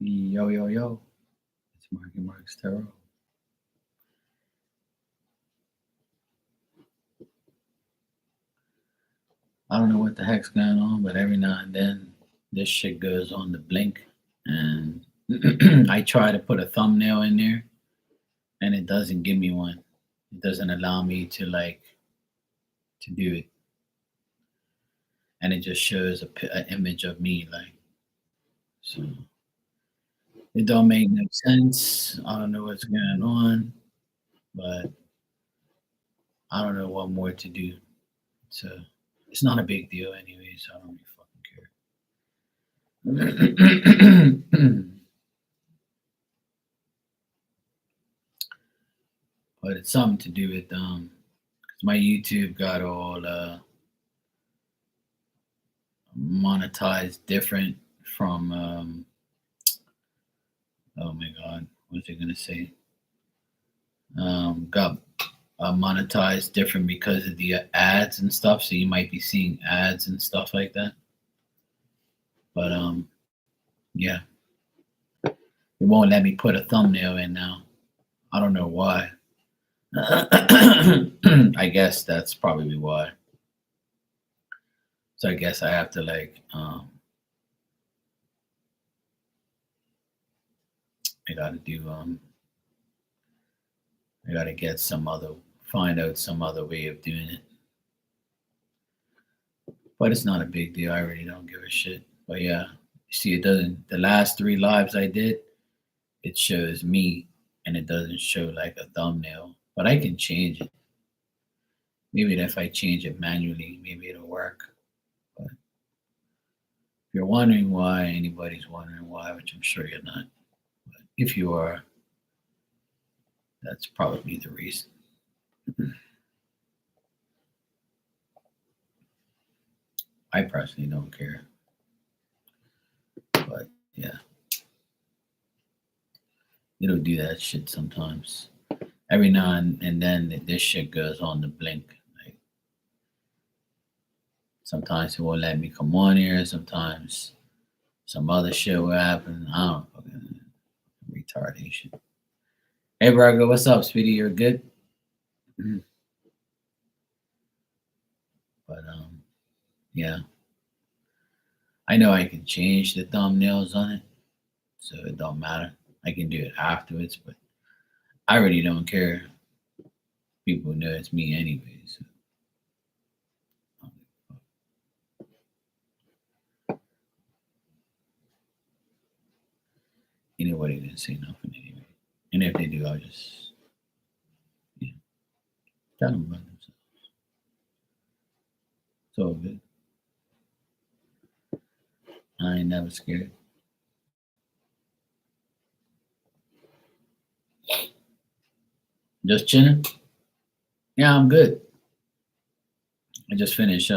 Yo, yo, yo. It's Marky Mark's Tarot. I don't know what the heck's going on, but every now and then this shit goes on the blink. And I try to put a thumbnail in there and it doesn't give me one. It doesn't allow me to do it. And it just shows an image of me. So it don't make no sense. I don't know what's going on, but I don't know what more to do. So it's not a big deal anyway, so I don't really fucking care. But it's something to do with 'cause my YouTube got all monetized different from oh my god, what's it gonna say? Got monetized different because of the ads and stuff. So you might be seeing ads and stuff like that. But yeah, it won't let me put a thumbnail in now. I don't know why. I guess that's probably why. So I guess I have to I gotta do I gotta find out some other way of doing it. But it's not a big deal. I really don't give a shit. But yeah, you see, it doesn't. The last 3 lives I did, it shows me, and it doesn't show like a thumbnail. But I can change it. Maybe if I change it manually, maybe it'll work. But if you're wondering why, anybody's wondering why, which I'm sure you're not. But if you are, that's probably the reason. I personally don't care. But yeah, it'll do that shit sometimes. Every now and then this shit goes on the blink. Like sometimes it won't let me come on here. Sometimes some other shit will happen. I don't fucking retardation. Hey Braga, what's up, Speedy? You're good? But yeah. I know I can change the thumbnails on it, so it don't matter. I can do it afterwards, but I really don't care. People know it's me anyway, so anybody didn't say nothing anyway. And if they do, I'll just tell them about themselves. It's all good. I ain't never scared. Just chilling. Yeah, I'm good. I just finished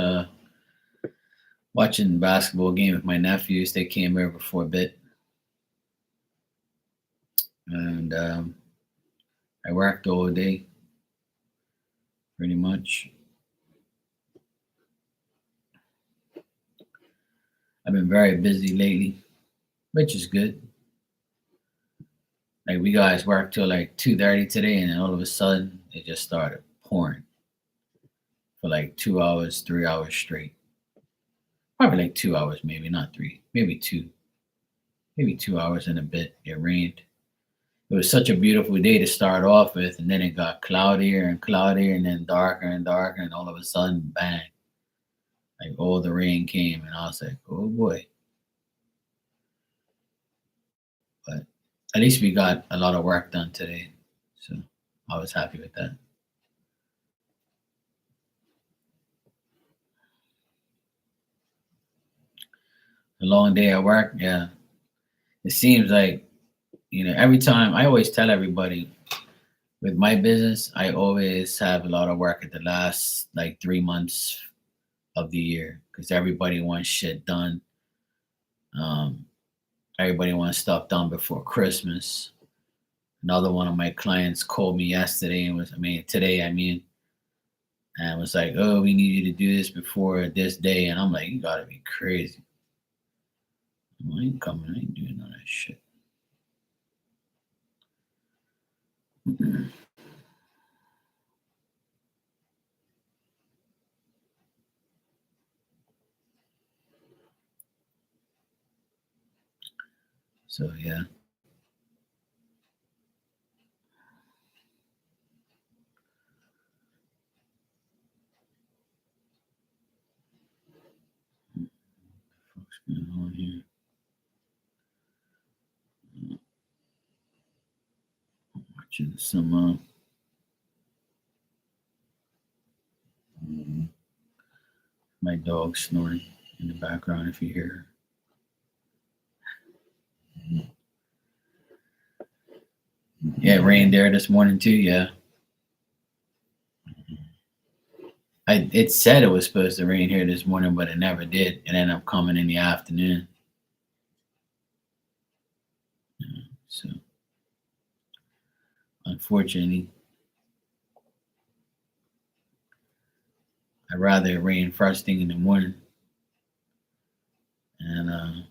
watching basketball game with my nephews. They came over for a bit, and I worked all day, pretty much. I've been very busy lately, which is good. Like we guys worked till like 2:30 today, and then all of a sudden it just started pouring for like 2 hours, 3 hours straight. Probably like 2 hours, maybe not three, maybe 2 hours and a bit. It rained. It was such a beautiful day to start off with, and then it got cloudier and cloudier, and then darker and darker, and all of a sudden, bang! Like all the rain came, and I was like, "Oh boy!" But at least we got a lot of work done today, so I was happy with that. A long day at work, yeah. It seems like every time I always tell everybody with my business, I always have a lot of work at the last like 3 months of the year because everybody wants shit done. Um, Everybody wants stuff done before Christmas. Another one of my clients called me yesterday and today, and was like, "Oh, we need you to do this before this day." And I'm like, "You gotta be crazy. I ain't coming. I ain't doing all that shit." So yeah. What's going on here? Watching some my dog snoring in the background if you hear her. Yeah, it rained there this morning too, yeah. It said it was supposed to rain here this morning, but it never did. It ended up coming in the afternoon. So unfortunately, I'd rather it rain first thing in the morning and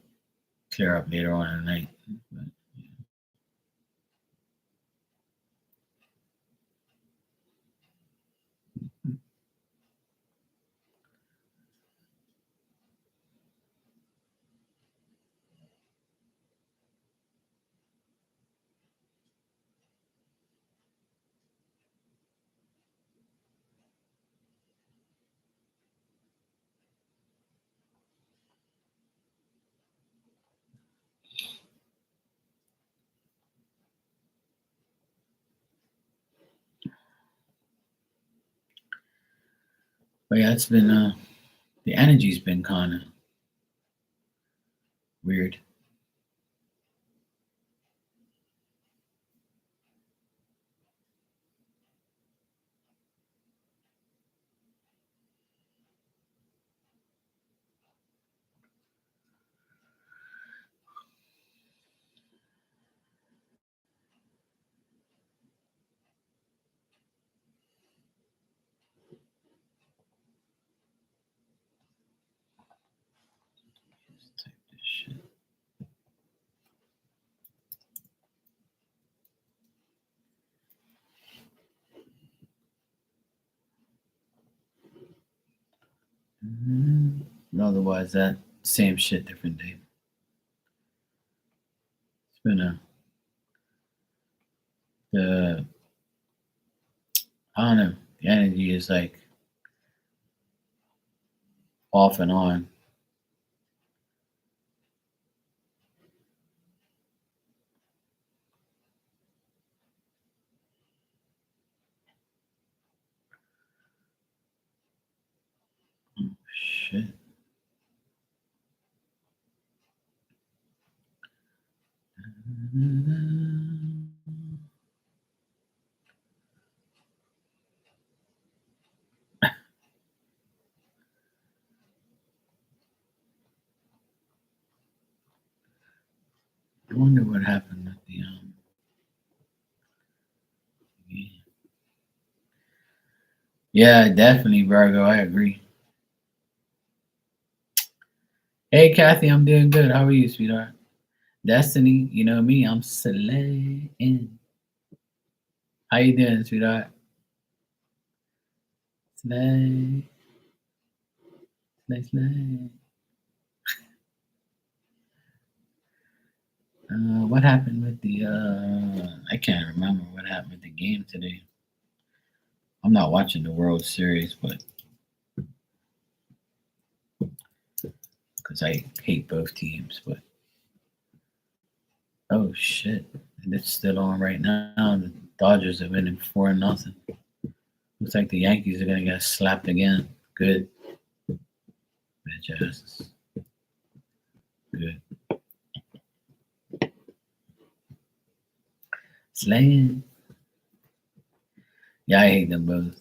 clear up later on in the night. But, yeah, it's been the energy's been kind of weird. Let's type this shit. Otherwise, that same shit, different day. It's been the I don't know. The energy is like off and on. Oh, shit. I wonder what happened with the yeah, definitely, Virgo. I agree. Hey, Kathy, I'm doing good. How are you, sweetheart? Destiny, you know me. I'm slaying. How you doing, sweetheart? Slay, slay, slay. What happened with the? I can't remember what happened with the game today. I'm not watching the World Series, but because I hate both teams. But oh shit, it's still on right now. The Dodgers are winning 4-0. Looks like the Yankees are gonna get slapped again. Good, bitch asses. Good. Slaying. Yeah, I hate them both.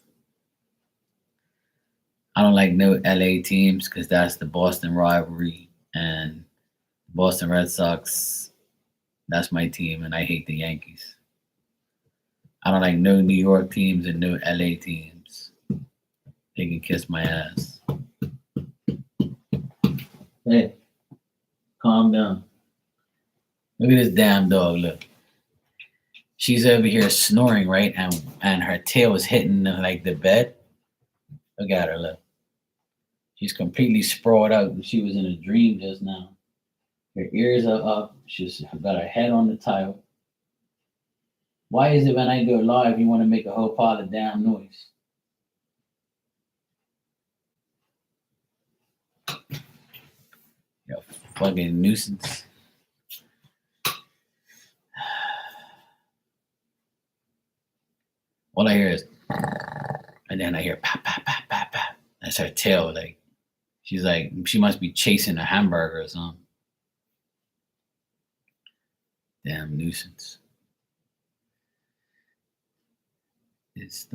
I don't like no LA teams because that's the Boston rivalry, and Boston Red Sox. That's my team, and I hate the Yankees. I don't like no New York teams and no LA teams. They can kiss my ass. Hey, calm down. Look at this damn dog. Look, She's over here snoring, right? And her tail is hitting like the bed. Look at her, look. She's completely sprawled out. She was in a dream just now. Her ears are up. She's got her head on the tile. Why is it when I go live, you want to make a whole pile of damn noise? You fucking nuisance. All I hear is, and then I hear pap, pap, pap, pap, pap. That's her tail. Like, she's like, she must be chasing a hamburger or something. Damn nuisance. It's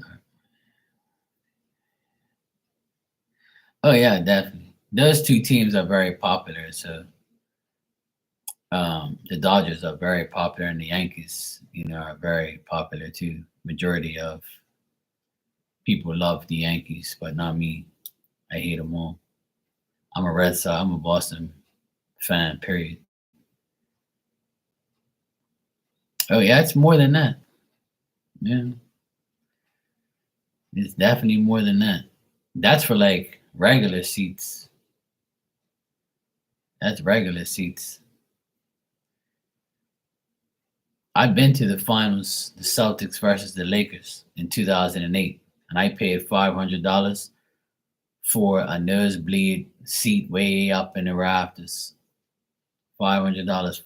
Oh yeah, definitely. Those two teams are very popular. So the Dodgers are very popular, and the Yankees, are very popular too. Majority of people love the Yankees, but not me. I hate them all. I'm a Red Sox. I'm a Boston fan. Period. Oh yeah, it's more than that. Yeah, it's definitely more than that. That's for like regular seats. That's regular seats. I've been to the finals, the Celtics versus the Lakers in 2008, and I paid $500 for a nosebleed seat way up in the rafters. $500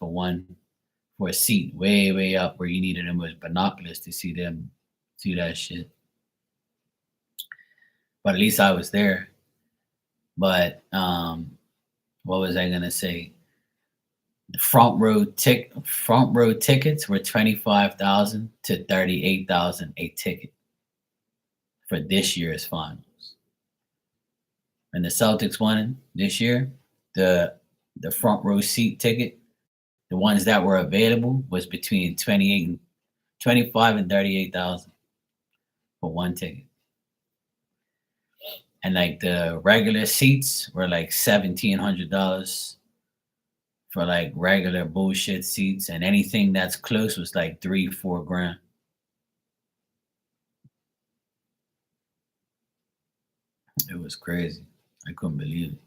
for a seat way up where you needed them with binoculars to see that shit. But at least I was there. But what was I gonna say? The front row tickets were 25,000 to 38,000 a ticket for this year's finals. And the Celtics won this year. The front row seat ticket, the ones that were available, was between 25 and 38,000 for one ticket. And like the regular seats were like $1,700 for like regular bullshit seats, and anything that's close was like 3-4 grand. It was crazy. I couldn't believe it.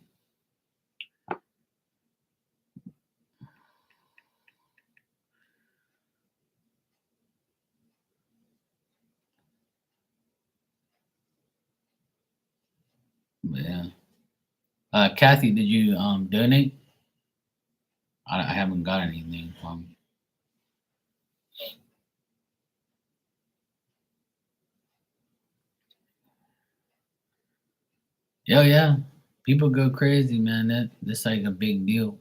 But yeah. Kathy, did you donate? I haven't got anything from you. Yo, yeah. People go crazy, man. That's like a big deal.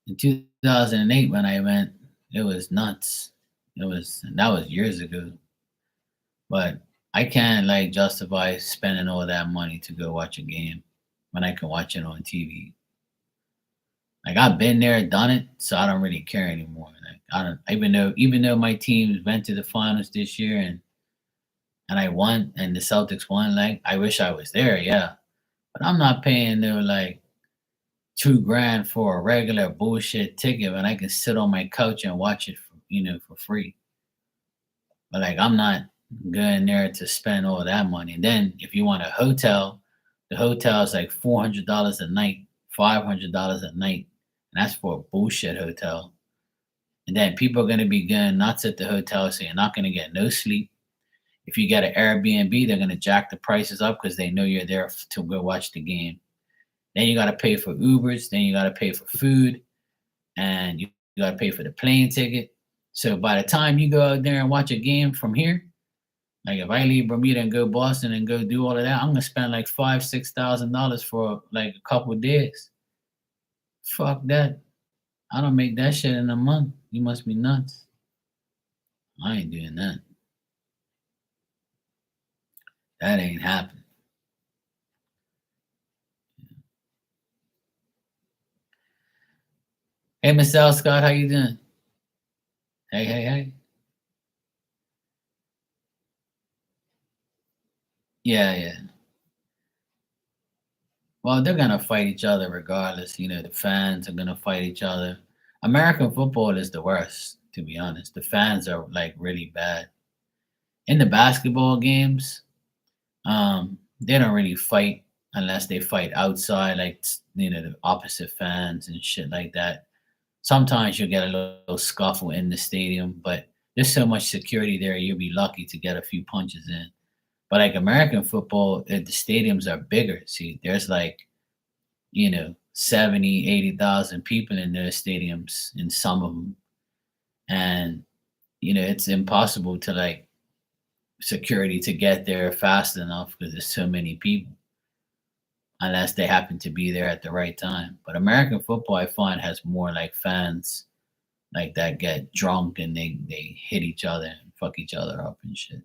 In 2008 when I went, it was nuts. That was years ago. But I can't like justify spending all that money to go watch a game when I can watch it on TV. Like I've been there, done it, so I don't really care anymore. Like I don't even though my team went to the finals this year and I won and the Celtics won, like I wish I was there, yeah. But I'm not paying no like 2 grand for a regular bullshit ticket when I can sit on my couch and watch it for free. But like I'm not going there to spend all that money. And then if you want a hotel, the hotel is like $400 a night, $500 a night, and that's for a bullshit hotel. And then people are gonna be going nuts at the hotel, so you're not gonna get no sleep. If you get an Airbnb, they're gonna jack the prices up because they know you're there to go watch the game. Then you gotta pay for Ubers. Then you gotta pay for food, and you gotta pay for the plane ticket. So by the time you go out there and watch a game from here, like if I leave Bermuda and go Boston and go do all of that, I'm gonna spend like $5,000-6,000 for like a couple of days. Fuck that. I don't make that shit in a month. You must be nuts. I ain't doing that. That ain't happening. Hey, Miss Al Scott, how you doing? Hey, hey, hey. Yeah, yeah. Well, they're gonna fight each other regardless. The fans are gonna fight each other. American football is the worst. to be honest. The fans are like really bad. In the basketball games, they don't really fight unless they fight outside, like the opposite fans and shit like that. Sometimes you'll get a little scuffle in the stadium, but there's so much security there, you'll be lucky to get a few punches in. But like American football, the stadiums are bigger. See, there's like, 70, 80,000 people in their stadiums in some of them. And, it's impossible to like security to get there fast enough because there's so many people unless they happen to be there at the right time. But American football, I find, has more like fans like that get drunk and they hit each other and fuck each other up and shit.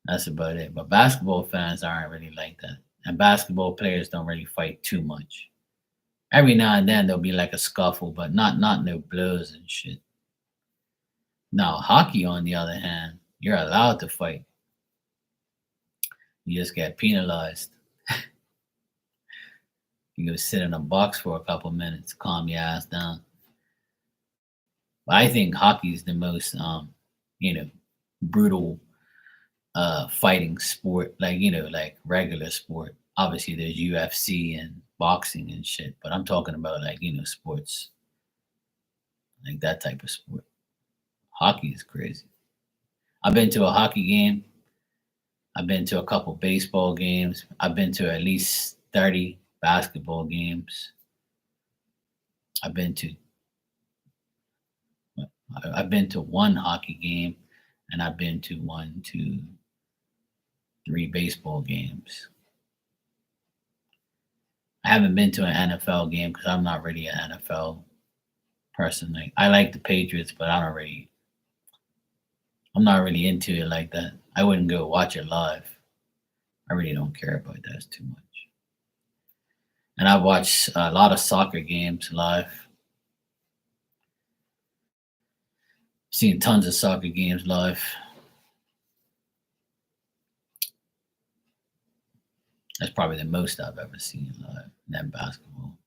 That's about it. But basketball fans aren't really like that. And basketball players don't really fight too much. Every now and then there'll be like a scuffle, but not no blows and shit. Now hockey, on the other hand, you're allowed to fight. You just get penalized. You go sit in a box for a couple minutes, calm your ass down. But I think hockey is the most you know, brutal fighting sport, like like regular sport. Obviously there's UFC and boxing and shit, but I'm talking about like, sports, like that type of sport. Hockey is crazy. I've been to a hockey game. I've been to a couple baseball games. I've been to at least 30 basketball games. I've been to I've been to one hockey game, and I've been to one, two, three baseball games. I haven't been to an NFL game because I'm not really an NFL person. Like I like the Patriots, but I'm not really into it like that. I wouldn't go watch it live. I really don't care about that too much. And I've watched a lot of soccer games live. Seen tons of soccer games live. That's probably the most I've ever seen live. Than basketball.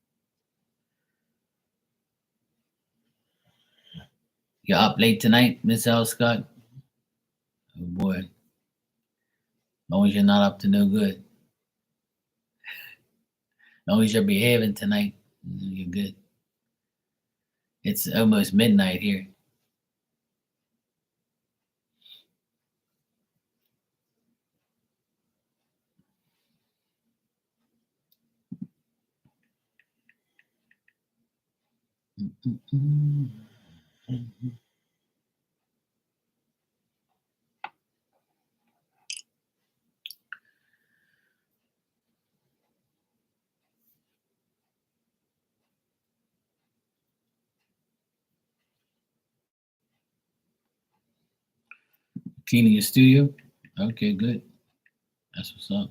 You're up late tonight, Miss L. Scott? Oh boy. As long as you're not up to no good. As long as you're behaving tonight, you're good. It's almost midnight here. Cleaning your studio? Okay, good. That's what's up.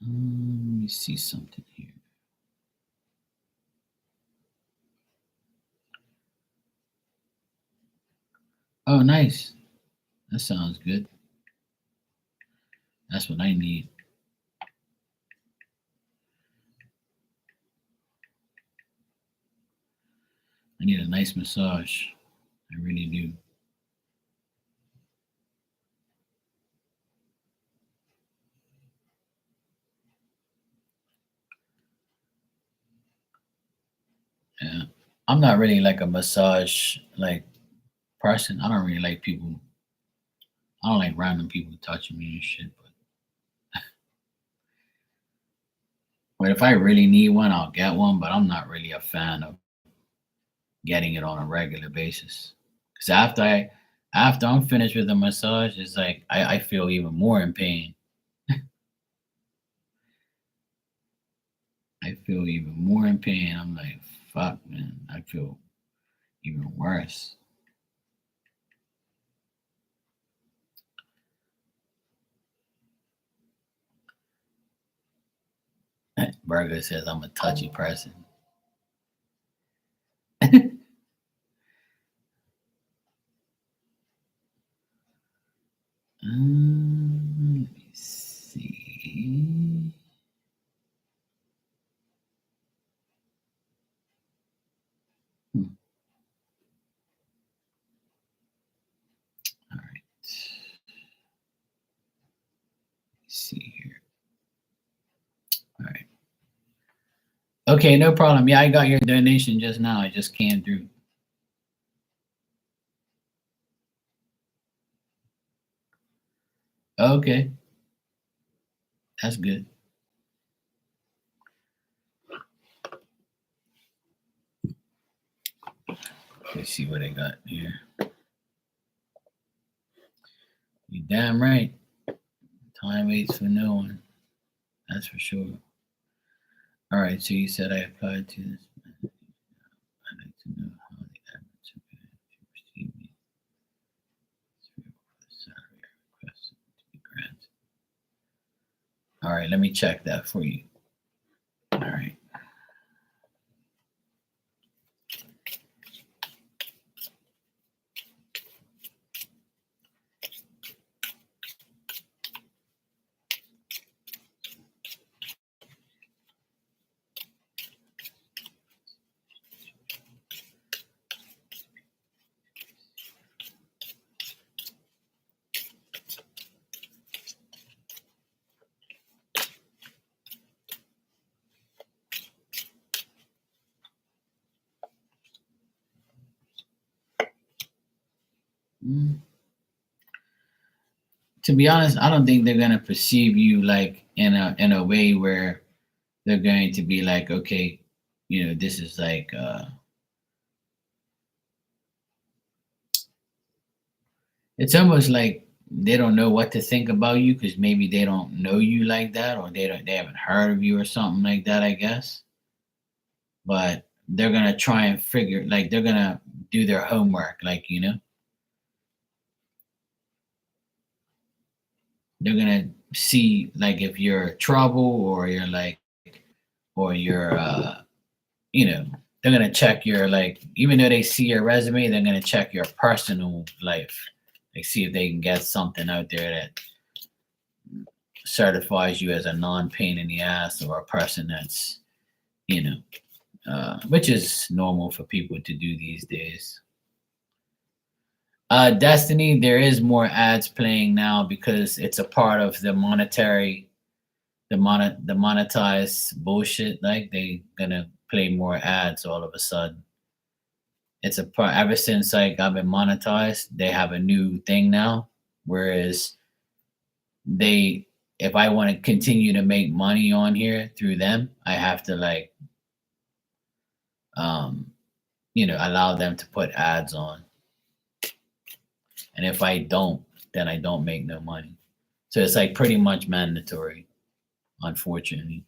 Let me see something here. Oh, nice. That sounds good. That's what I need. I need a nice massage. I really do. Yeah. I'm not really like a massage like person. I don't really like people. I don't like random people touching me and shit. But if I really need one, I'll get one. But I'm not really a fan of getting it on a regular basis. Because after I'm finished with the massage, it's like I feel even more in pain. I feel even more in pain. I'm like, fuck, man. I feel even worse. Burger says I'm a touchy person. Let me see. Okay, no problem. Yeah, I got your donation just now. It just came through. Okay, that's good. Let's see what I got here. You damn right. Time waits for no one. That's for sure. All right, so you said I applied to this. I'd like to know how the admins have been to receive me through for the salary I requested to be granted. All right, let me check that for you. All right. Mm. To be honest, I don't think they're gonna perceive you like in a way where they're going to be like, okay, this is like it's almost like they don't know what to think about you because maybe they don't know you like that or they haven't heard of you or something like that, I guess. But they're gonna try and figure like they're gonna do their homework, like they're gonna see like if you're trouble or you're like or you're you know they're gonna check your like even though they see your resume, they're gonna check your personal life, like see if they can get something out there that certifies you as a non-pain in the ass or a person that's you know which is normal for people to do these days. Destiny, there is more ads playing now because it's a part of the monetary, the monetized bullshit. Like they gonna play more ads all of a sudden. It's a part ever since like I've been monetized. They have a new thing now, whereas they, if I want to continue to make money on here through them, I have to like, um, allow them to put ads on. And if I don't, then I don't make no money. So it's like pretty much mandatory, unfortunately.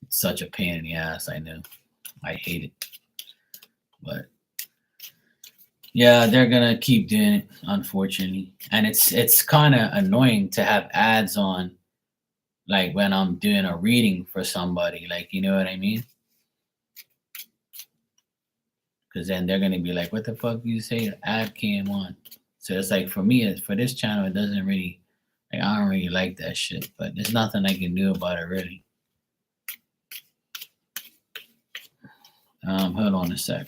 It's such a pain in the ass, I know. I hate it. But yeah, they're gonna keep doing it, unfortunately. And it's kinda annoying to have ads on like when I'm doing a reading for somebody, like you know what I mean? Because then they're gonna be like, "What the fuck you say?" The ad came on. So it's like for me, for this channel, it doesn't really, like, I don't really like that shit. But there's nothing I can do about it, really. Hold on a sec.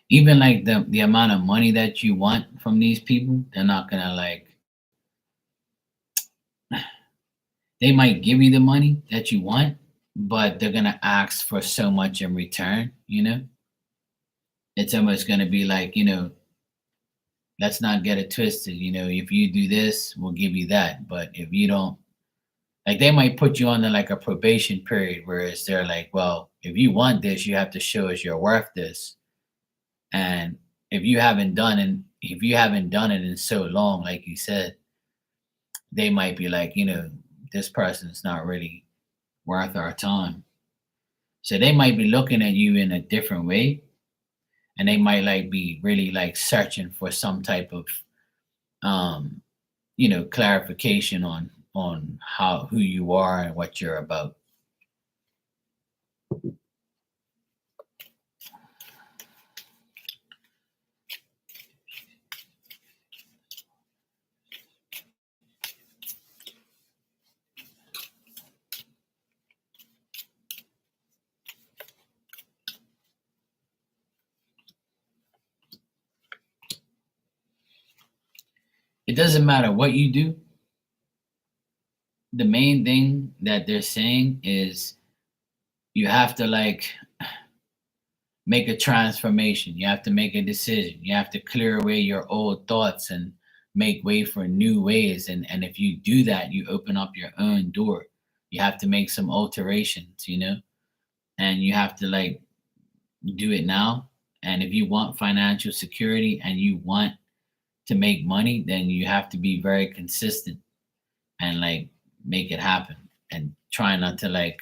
Even like the amount of money that you want from these people, they're not gonna like. They might give you the money that you want, but they're gonna ask for so much in return. It's almost gonna be like, let's not get it twisted. If you do this, we'll give you that. But if you don't, like, they might put you under like a probation period, whereas they're like, well, if you want this, you have to show us you're worth this. And if you haven't done it in so long, like you said, they might be like, this person's not really worth our time. So they might be looking at you in a different way, and they might like be really like searching for some type of um, clarification on how who you are and what you're about. It doesn't matter what you do. The main thing that they're saying is you have to like make a transformation. You have to make a decision. You have to clear away your old thoughts and make way for new ways. And if you do that, you open up your own door. You have to make some alterations, and you have to like do it now. And if you want financial security and you want to make money, then you have to be very consistent and like make it happen and try not to like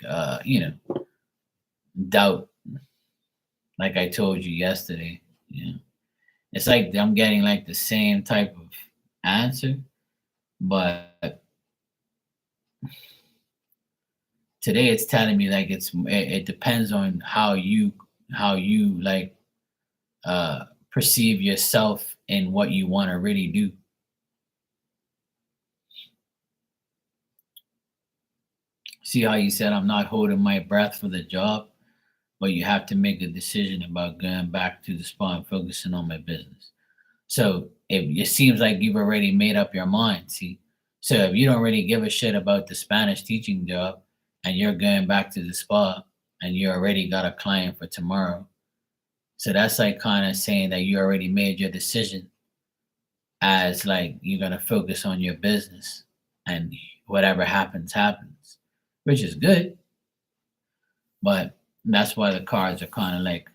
doubt, like I told you yesterday. It's like I'm getting like the same type of answer, but today it's telling me like it depends on how you like perceive yourself and what you want to really do. See how you said I'm not holding my breath for the job, but you have to make a decision about going back to the spot and focusing on my business. So it seems like you've already made up your mind. See, so if you don't really give a shit about the Spanish teaching job and you're going back to the spa and you already got a client for tomorrow, so that's like kind of saying that you already made your decision as like you're gonna focus on your business and whatever happens, happens, which is good. But that's why the cards are kind of like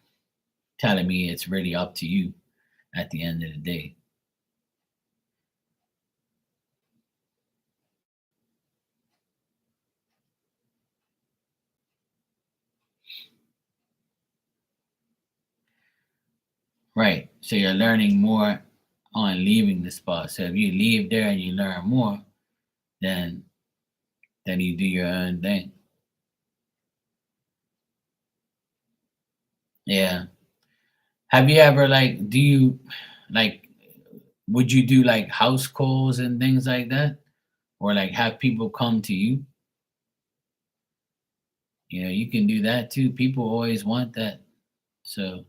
telling me it's really up to you at the end of the day. Right. So you're learning more on leaving the spot. So if you leave there and you learn more, then you do your own thing. Yeah. Have you ever like do you like would you do like house calls and things like that? Or like have people come to you? You can do that too. People always want that. So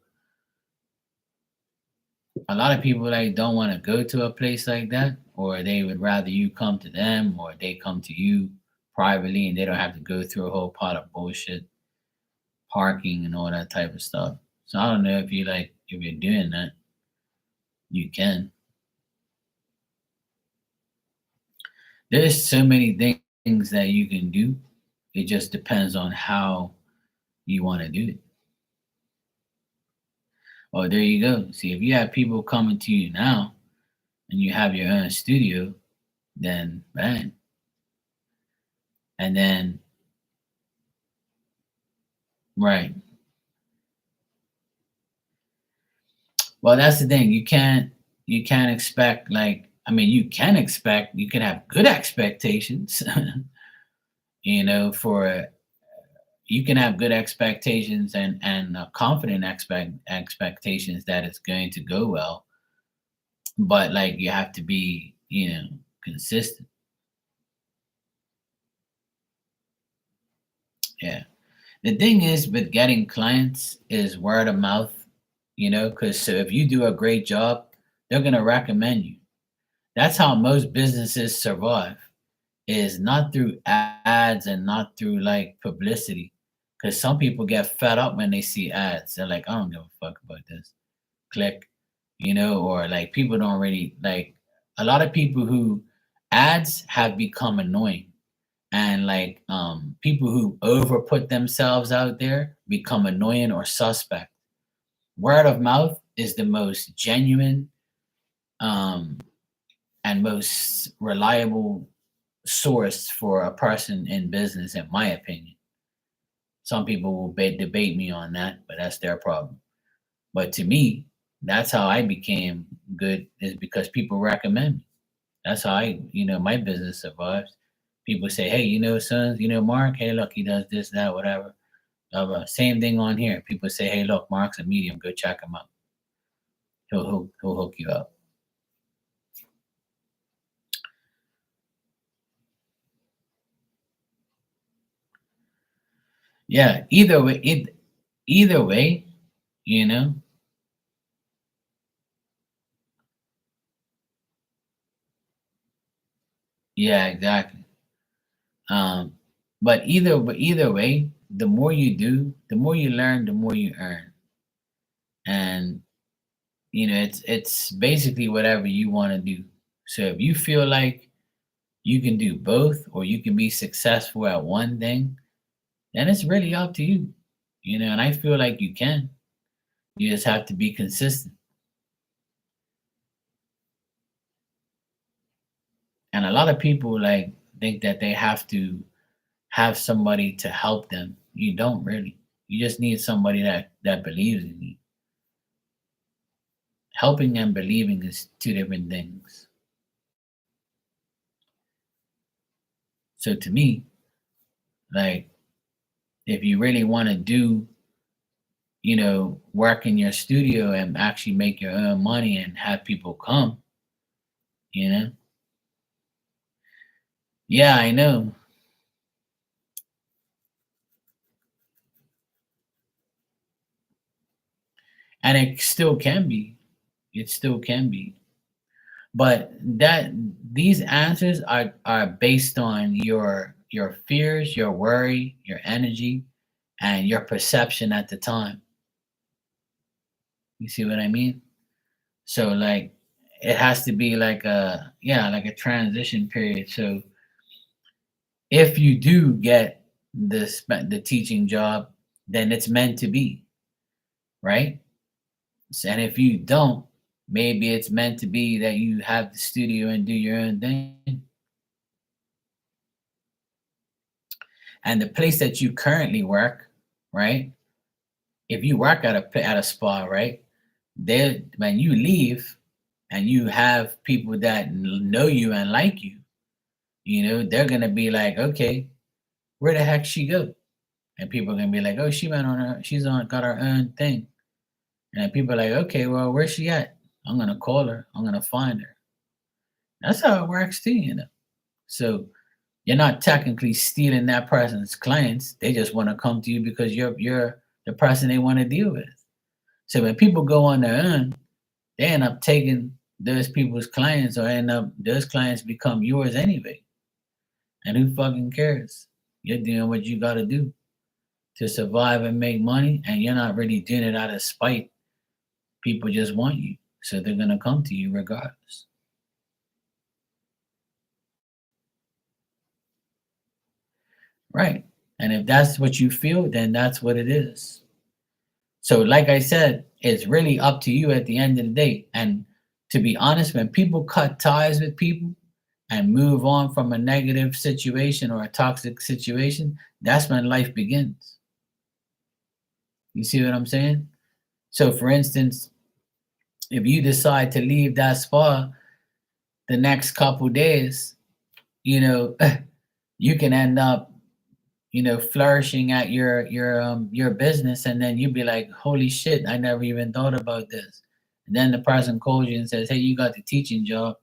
a lot of people like don't want to go to a place like that, or they would rather you come to them or they come to you privately and they don't have to go through a whole pot of bullshit, parking and all that type of stuff. So I don't know if you like if you're doing that, you can. There's so many things that you can do. It just depends on how you want to do it. Oh, there you go. See, if you have people coming to you now and you have your own studio, then bang. And then right. Well, that's the thing. You can't expect like I mean you can have good expectations, for you can have good expectations and confident expectations that it's going to go well, but like you have to be, consistent. Yeah. The thing is with getting clients is word of mouth, because so if you do a great job, they're gonna recommend you. That's how most businesses survive, is not through ads and not through like publicity. Because some people get fed up when they see ads. They're like, I don't give a fuck about this. Click, or like people don't really like a lot of people who ads have become annoying. And like people who over put themselves out there become annoying or suspect. Word of mouth is the most genuine um, and most reliable source for a person in business, in my opinion. Some people will debate me on that, but that's their problem. But to me, that's how I became good is because people recommend me. That's how my business survives. People say, hey, sons, Mark, hey, look, he does this, that, whatever. Blah, blah. Same thing on here. People say, hey, look, Mark's a medium. Go check him out. He'll hook you up. Yeah, either way, you know, Yeah, exactly. Um, but either way, the more you do, the more you learn, the more you earn. And it's basically whatever you want to do. So if you feel like you can do both or you can be successful at one thing, then it's really up to you. And I feel like you can. You just have to be consistent. And a lot of people like think that they have to have somebody to help them. You don't really. You just need somebody that believes in you. Helping and believing is two different things. So to me, like if you really want to do, work in your studio and actually make your own money and have people come, you know? Yeah, I know. And it still can be. It still can be. But that these answers are based on your fears, your worry, your energy, and your perception at the time. You see what I mean? So like it has to be like a transition period. So if you do get the teaching job, then it's meant to be, right? And if you don't, maybe it's meant to be that you have the studio and do your own thing. And the place that you currently work, right? If you work at a spa, right? They when you leave and you have people that know you and like you, they're gonna be like, okay, where the heck she go? And people are gonna be like, oh, she's on got her own thing. And people are like, okay, well, where's she at? I'm gonna call her. I'm gonna find her. That's how it works too. So you're not technically stealing that person's clients. They just want to come to you because you're the person they want to deal with. So when people go on their own, they end up taking those people's clients or end up those clients become yours anyway. And who fucking cares? You're doing what you gotta do to survive and make money, and you're not really doing it out of spite. People just want you. So they're gonna come to you regardless. Right. And if that's what you feel, then that's what it is. So, like I said, it's really up to you at the end of the day. And to be honest, when people cut ties with people and move on from a negative situation or a toxic situation, that's when life begins. You see what I'm saying? So, for instance, if you decide to leave that spa the next couple days, you know, you can end up flourishing at your business, and then you'd be like, holy shit, I never even thought about this. And then the person calls you and says, hey, you got the teaching job,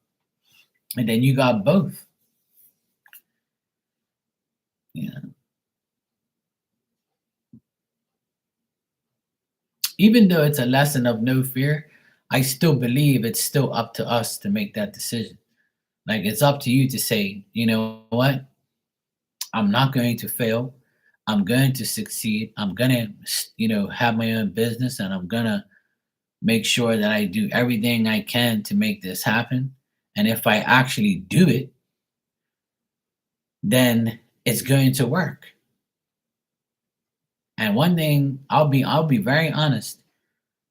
and then you got both. Yeah. Even though it's a lesson of no fear, I still believe it's still up to us to make that decision. Like it's up to you to say, you know what, I'm not going to fail. I'm going to succeed. I'm gonna, have my own business, and I'm gonna make sure that I do everything I can to make this happen. And if I actually do it, then it's going to work. And one thing, I'll be very honest.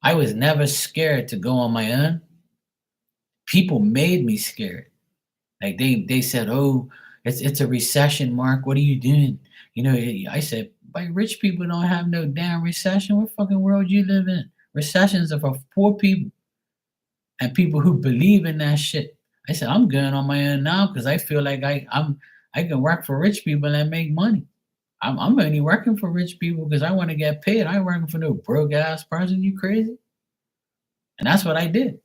I was never scared to go on my own. People made me scared. Like they said, "Oh, it's a recession, Mark. What are you doing?" I said, "But rich people don't have no damn recession. What fucking world you live in? Recessions are for poor people and people who believe in that shit." I said, "I'm going on my own now because I feel like I can work for rich people and make money. I'm only working for rich people because I want to get paid. I ain't working for no broke ass person. You crazy?" And that's what I did.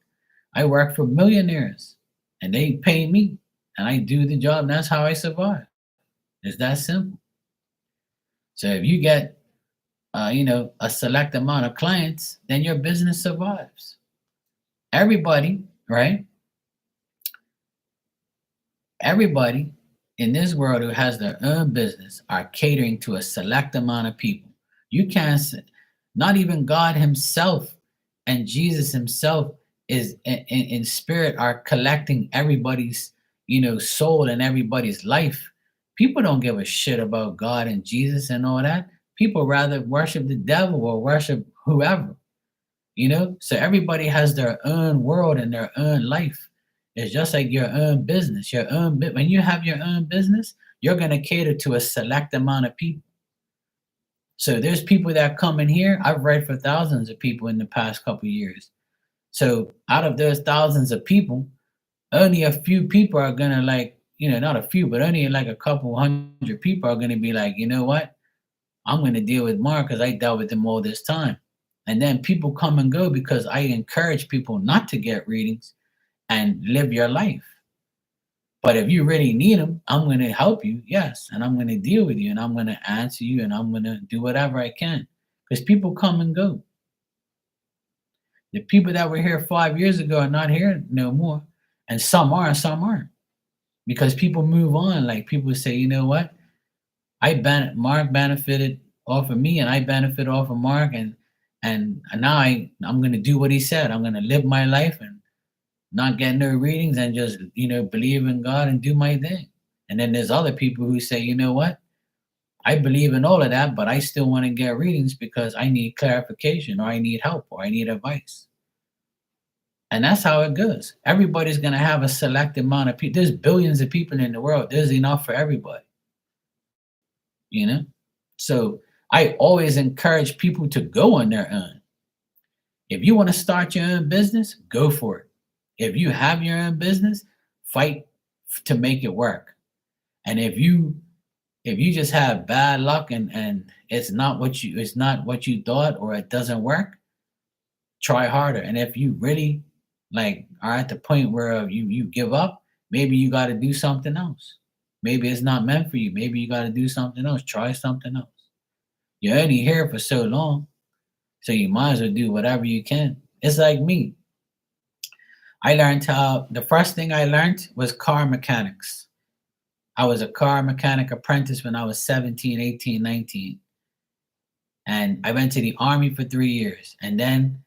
I work for millionaires and they pay me and I do the job and that's how I survive. It's that simple. So if you get a select amount of clients, then your business survives. Everybody, right? Everybody in this world who has their own business are catering to a select amount of people. You can't, not even God Himself and Jesus Himself is in spirit are collecting everybody's, soul and everybody's life. People don't give a shit about God and Jesus and all that. People rather worship the devil or worship whoever. So everybody has their own world and their own life. It's just like your own business, when you have your own business, you're going to cater to a select amount of people. So there's people that come in here. I've read for thousands of people in the past couple of years. So out of those thousands of people, only a few people are going to, like, not a few, but only like a couple hundred people are going to be like, you know what, I'm going to deal with Mark because I dealt with him all this time. And then people come and go because I encourage people not to get readings and live your life. But if you really need them, I'm going to help you, yes, and I'm going to deal with you, and I'm going to answer you, and I'm going to do whatever I can, because people come and go. The people that were here 5 years ago are not here no more, and some are, and some aren't, because people move on. Like, people say, you know what, Mark benefited off of me, and I benefit off of Mark, and now I'm going to do what he said. I'm going to live my life and not get no readings and just, believe in God and do my thing. And then there's other people who say, you know what, I believe in all of that, but I still want to get readings because I need clarification, or I need help, or I need advice. And that's how it goes. Everybody's going to have a select amount of people. There's billions of people in the world. There's enough for everybody, you know? So I always encourage people to go on their own. If you want to start your own business, go for it. If you have your own business, fight to make it work. And if you just have bad luck and it's not what you thought, or it doesn't work, try harder. And if you really, like, are at the point where you give up, maybe you got to do something else. Maybe it's not meant for you. Maybe you got to do something else. Try something else. You're only here for so long, so you might as well do whatever you can. It's like me. I learned the first thing I learned was car mechanics. I was a car mechanic apprentice when I was 17, 18, 19. And I went to the Army for 3 years. And then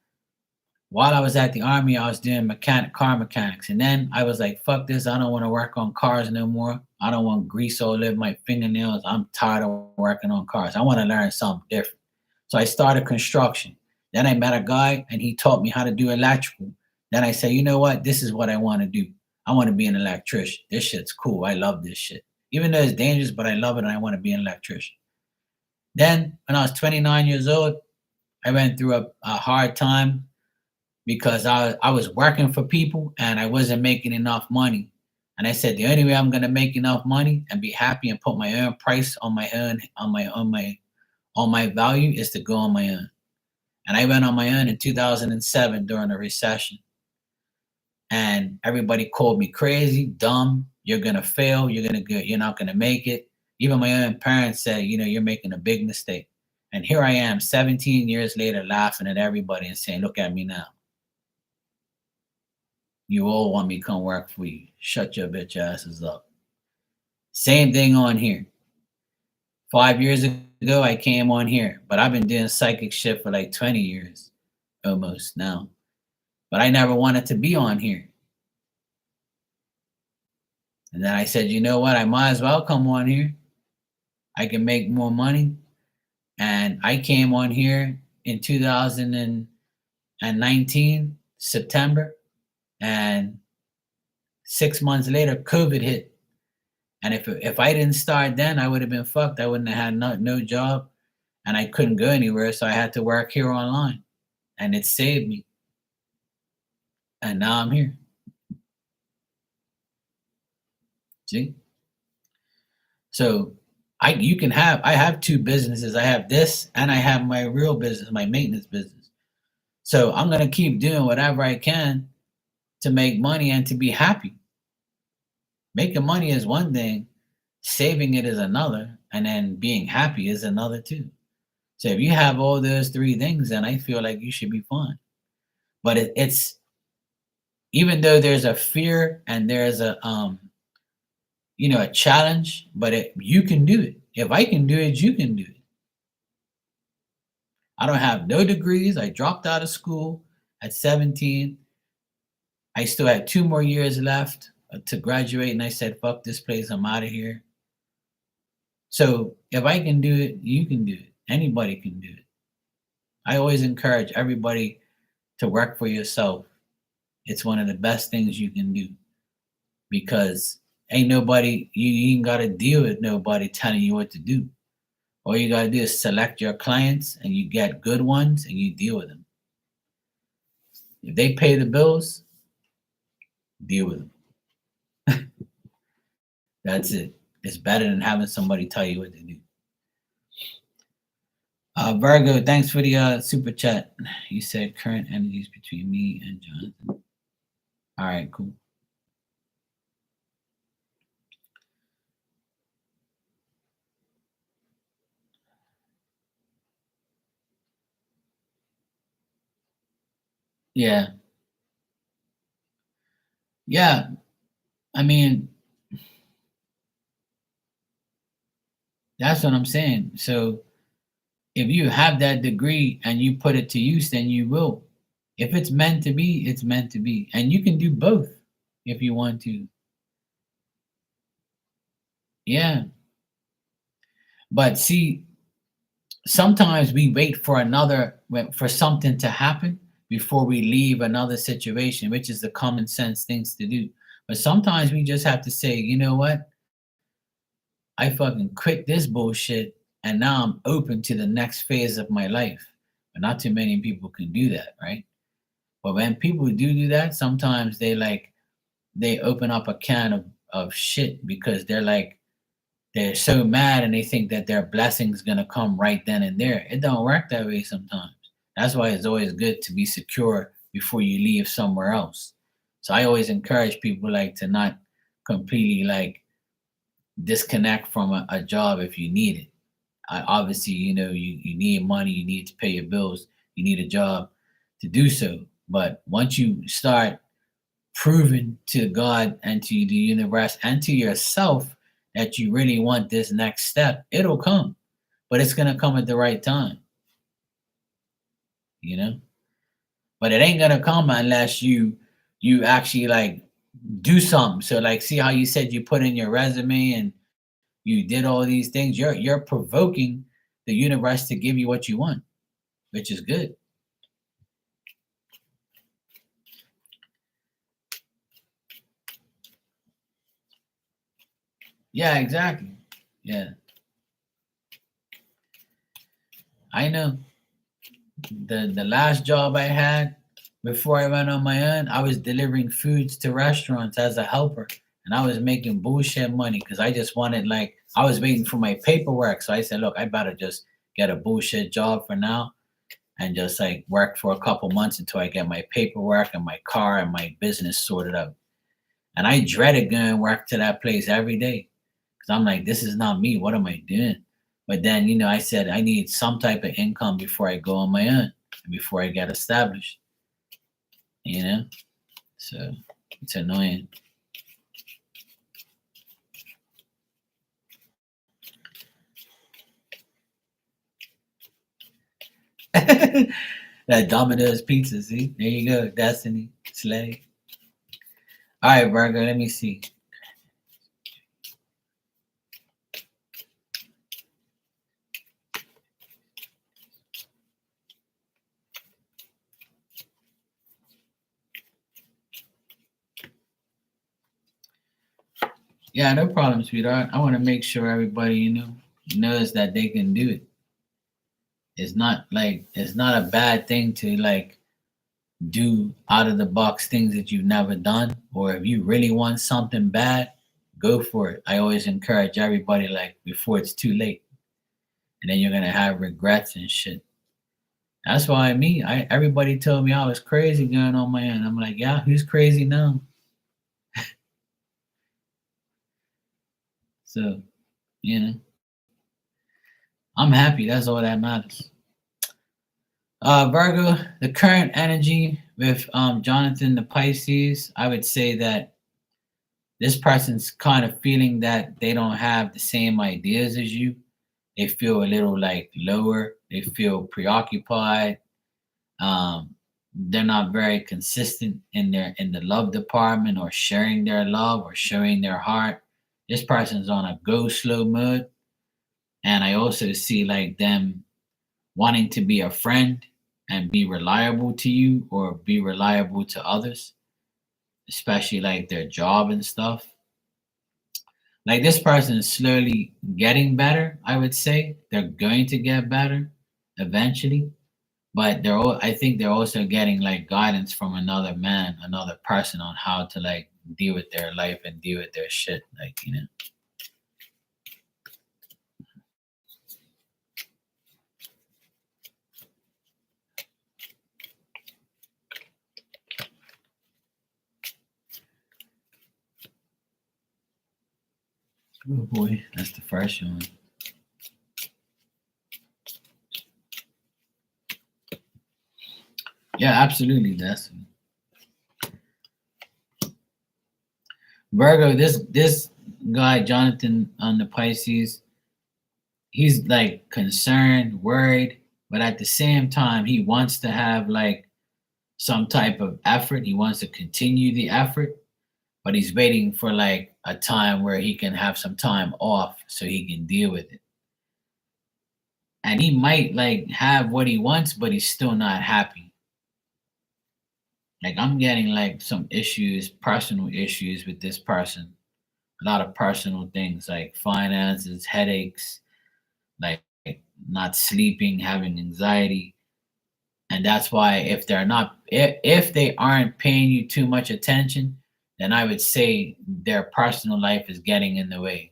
while I was at the Army, I was doing car mechanics. And then I was like, fuck this. I don't want to work on cars no more. I don't want grease all over my fingernails. I'm tired of working on cars. I want to learn something different. So I started construction. Then I met a guy and he taught me how to do electrical. Then I said, you know what? This is what I want to do. I want to be an electrician. This shit's cool. I love this shit. Even though it's dangerous, but I love it and I want to be an electrician. Then when I was 29 years old, I went through a hard time because I was working for people and I wasn't making enough money. And I said, the only way I'm gonna make enough money and be happy and put my own price on my value is to go on my own. And I went on my own in 2007 during a recession. And everybody called me crazy, dumb, you're gonna fail, you're not gonna make it. Even my own parents said, you're making a big mistake. And here I am 17 years later laughing at everybody and saying, look at me now. You all want me to come work for you. Shut your bitch asses up. Same thing on here. 5 years ago, I came on here, but I've been doing psychic shit for like 20 years almost now. But I never wanted to be on here. And then I said, you know what? I might as well come on here. I can make more money. And I came on here in 2019, September. And 6 months later, COVID hit. And if I didn't start then, I would have been fucked. I wouldn't have had no job. And I couldn't go anywhere. So I had to work here online. And it saved me. And now I'm here. See? So I have two businesses. I have this and I have my real business, my maintenance business. So I'm gonna keep doing whatever I can to make money and to be happy. Making money is one thing, saving it is another, and then being happy is another too. So if you have all those three things, then I feel like you should be fine. But it's even though there's a fear and there's a challenge, but you can do it. If I can do it, you can do it. I don't have no degrees. I dropped out of school at 17. I still had 2 more years left to graduate, and I said, fuck this place, I'm out of here. So if I can do it, you can do it. Anybody can do it. I always encourage everybody to work for yourself. It's one of the best things you can do because ain't nobody, you ain't got to deal with nobody telling you what to do. All you got to do is select your clients and you get good ones and you deal with them. If they pay the bills, deal with them. That's it. It's better than having somebody tell you what to do. Virgo, thanks for the super chat. You said current energies between me and Jonathan. All right, cool. Yeah. Yeah. I mean, that's what I'm saying. So if you have that degree and you put it to use, then you will. If it's meant to be, it's meant to be. And you can do both if you want to. Yeah. But see, sometimes we wait for something to happen before we leave another situation, which is the common sense things to do. But sometimes we just have to say, you know what? I fucking quit this bullshit and now I'm open to the next phase of my life. But not too many people can do that, right? But when people do that, sometimes they open up a can of shit because they're so mad and they think that their blessing's gonna come right then and there. It don't work that way sometimes. That's why it's always good to be secure before you leave somewhere else. So I always encourage people to not completely disconnect from a job if you need it. Obviously, you need money, you need to pay your bills, you need a job to do so. But once you start proving to God and to the universe and to yourself that you really want this next step, it'll come. But it's gonna come at the right time, you know? But it ain't gonna come unless you actually do something. So see how you said you put in your resume and you did all these things. You're provoking the universe to give you what you want, which is good. Yeah, exactly. Yeah. I know. The last job I had before I went on my own, I was delivering foods to restaurants as a helper, and I was making bullshit money because I just wanted I was waiting for my paperwork. So I said, look, I better just get a bullshit job for now and just work for a couple months until I get my paperwork and my car and my business sorted out. And I dreaded going work to that place every day because I'm like, this is not me. What am I doing? But then, I said I need some type of income before I go on my own and before I get established. So it's annoying. That Domino's pizza, see? There you go. Destiny. Slay. All right, Virgo, let me see. Yeah, no problem, sweetheart. I want to make sure everybody, knows that they can do it. It's not a bad thing to do out of the box things that you've never done, or if you really want something bad, go for it. I always encourage everybody before it's too late, and then you're gonna have regrets and shit. That's why everybody told me I was crazy going on my own. I'm like, yeah, who's crazy now? So, I'm happy. That's all that matters. Virgo, the current energy with Jonathan the Pisces, I would say that this person's kind of feeling that they don't have the same ideas as you. They feel a little like lower. They feel preoccupied. They're not very consistent in the love department or sharing their love or showing their heart. This person's on a go slow mode. And I also see like them wanting to be a friend and be reliable to you or be reliable to others, especially like their job and stuff. Like this person is slowly getting better, I would say. They're going to get better eventually, but I think they're also getting like guidance from another man, another person on how to like deal with their life and deal with their shit, like, you know. Oh boy, that's the first one. Yeah, absolutely. That's Virgo. This guy Jonathan on the Pisces, he's like concerned, worried, but at the same time, he wants to have like some type of effort. He wants to continue the effort, but he's waiting for like a time where he can have some time off so he can deal with it. And he might like have what he wants, but he's still not happy. Like I'm getting like some issues, personal issues with this person. A lot of personal things like finances, headaches, like not sleeping, having anxiety. And that's why if they're not if they aren't paying you too much attention, then I would say their personal life is getting in the way.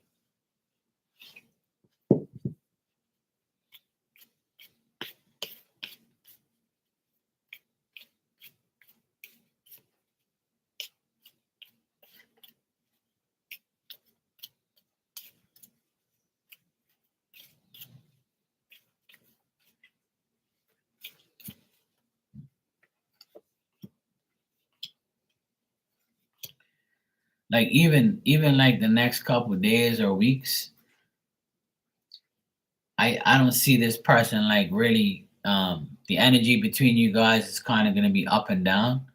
Like even like the next couple days or weeks, I don't see this person like really the energy between you guys is kind of going to be up and down.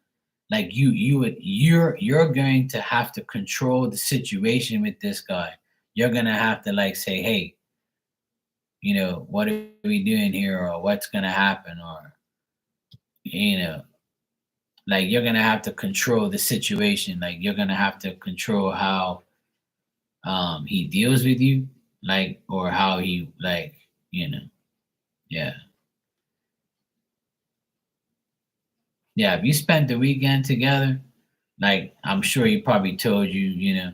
Like you're going to have to control the situation with this guy. You're going to have to like say, "Hey, you know, what are we doing here or what's going to happen or you know, like you're going to have to control the situation. Like you're going to have to control how he deals with you like or how he like, you know, yeah. Yeah, if you spent the weekend together, like I'm sure he probably told you, you know,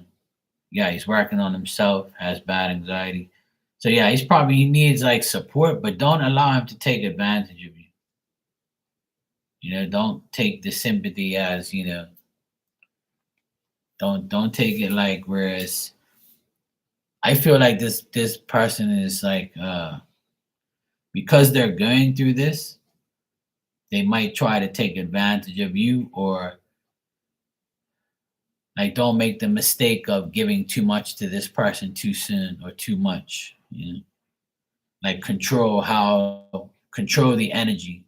yeah, he's working on himself, has bad anxiety. So yeah, he needs like support, but don't allow him to take advantage of you. You know, don't take the sympathy as, you know, don't take it like whereas I feel like this person is like because they're going through this, they might try to take advantage of you or like don't make the mistake of giving too much to this person too soon or too much, you know. Like control the energy.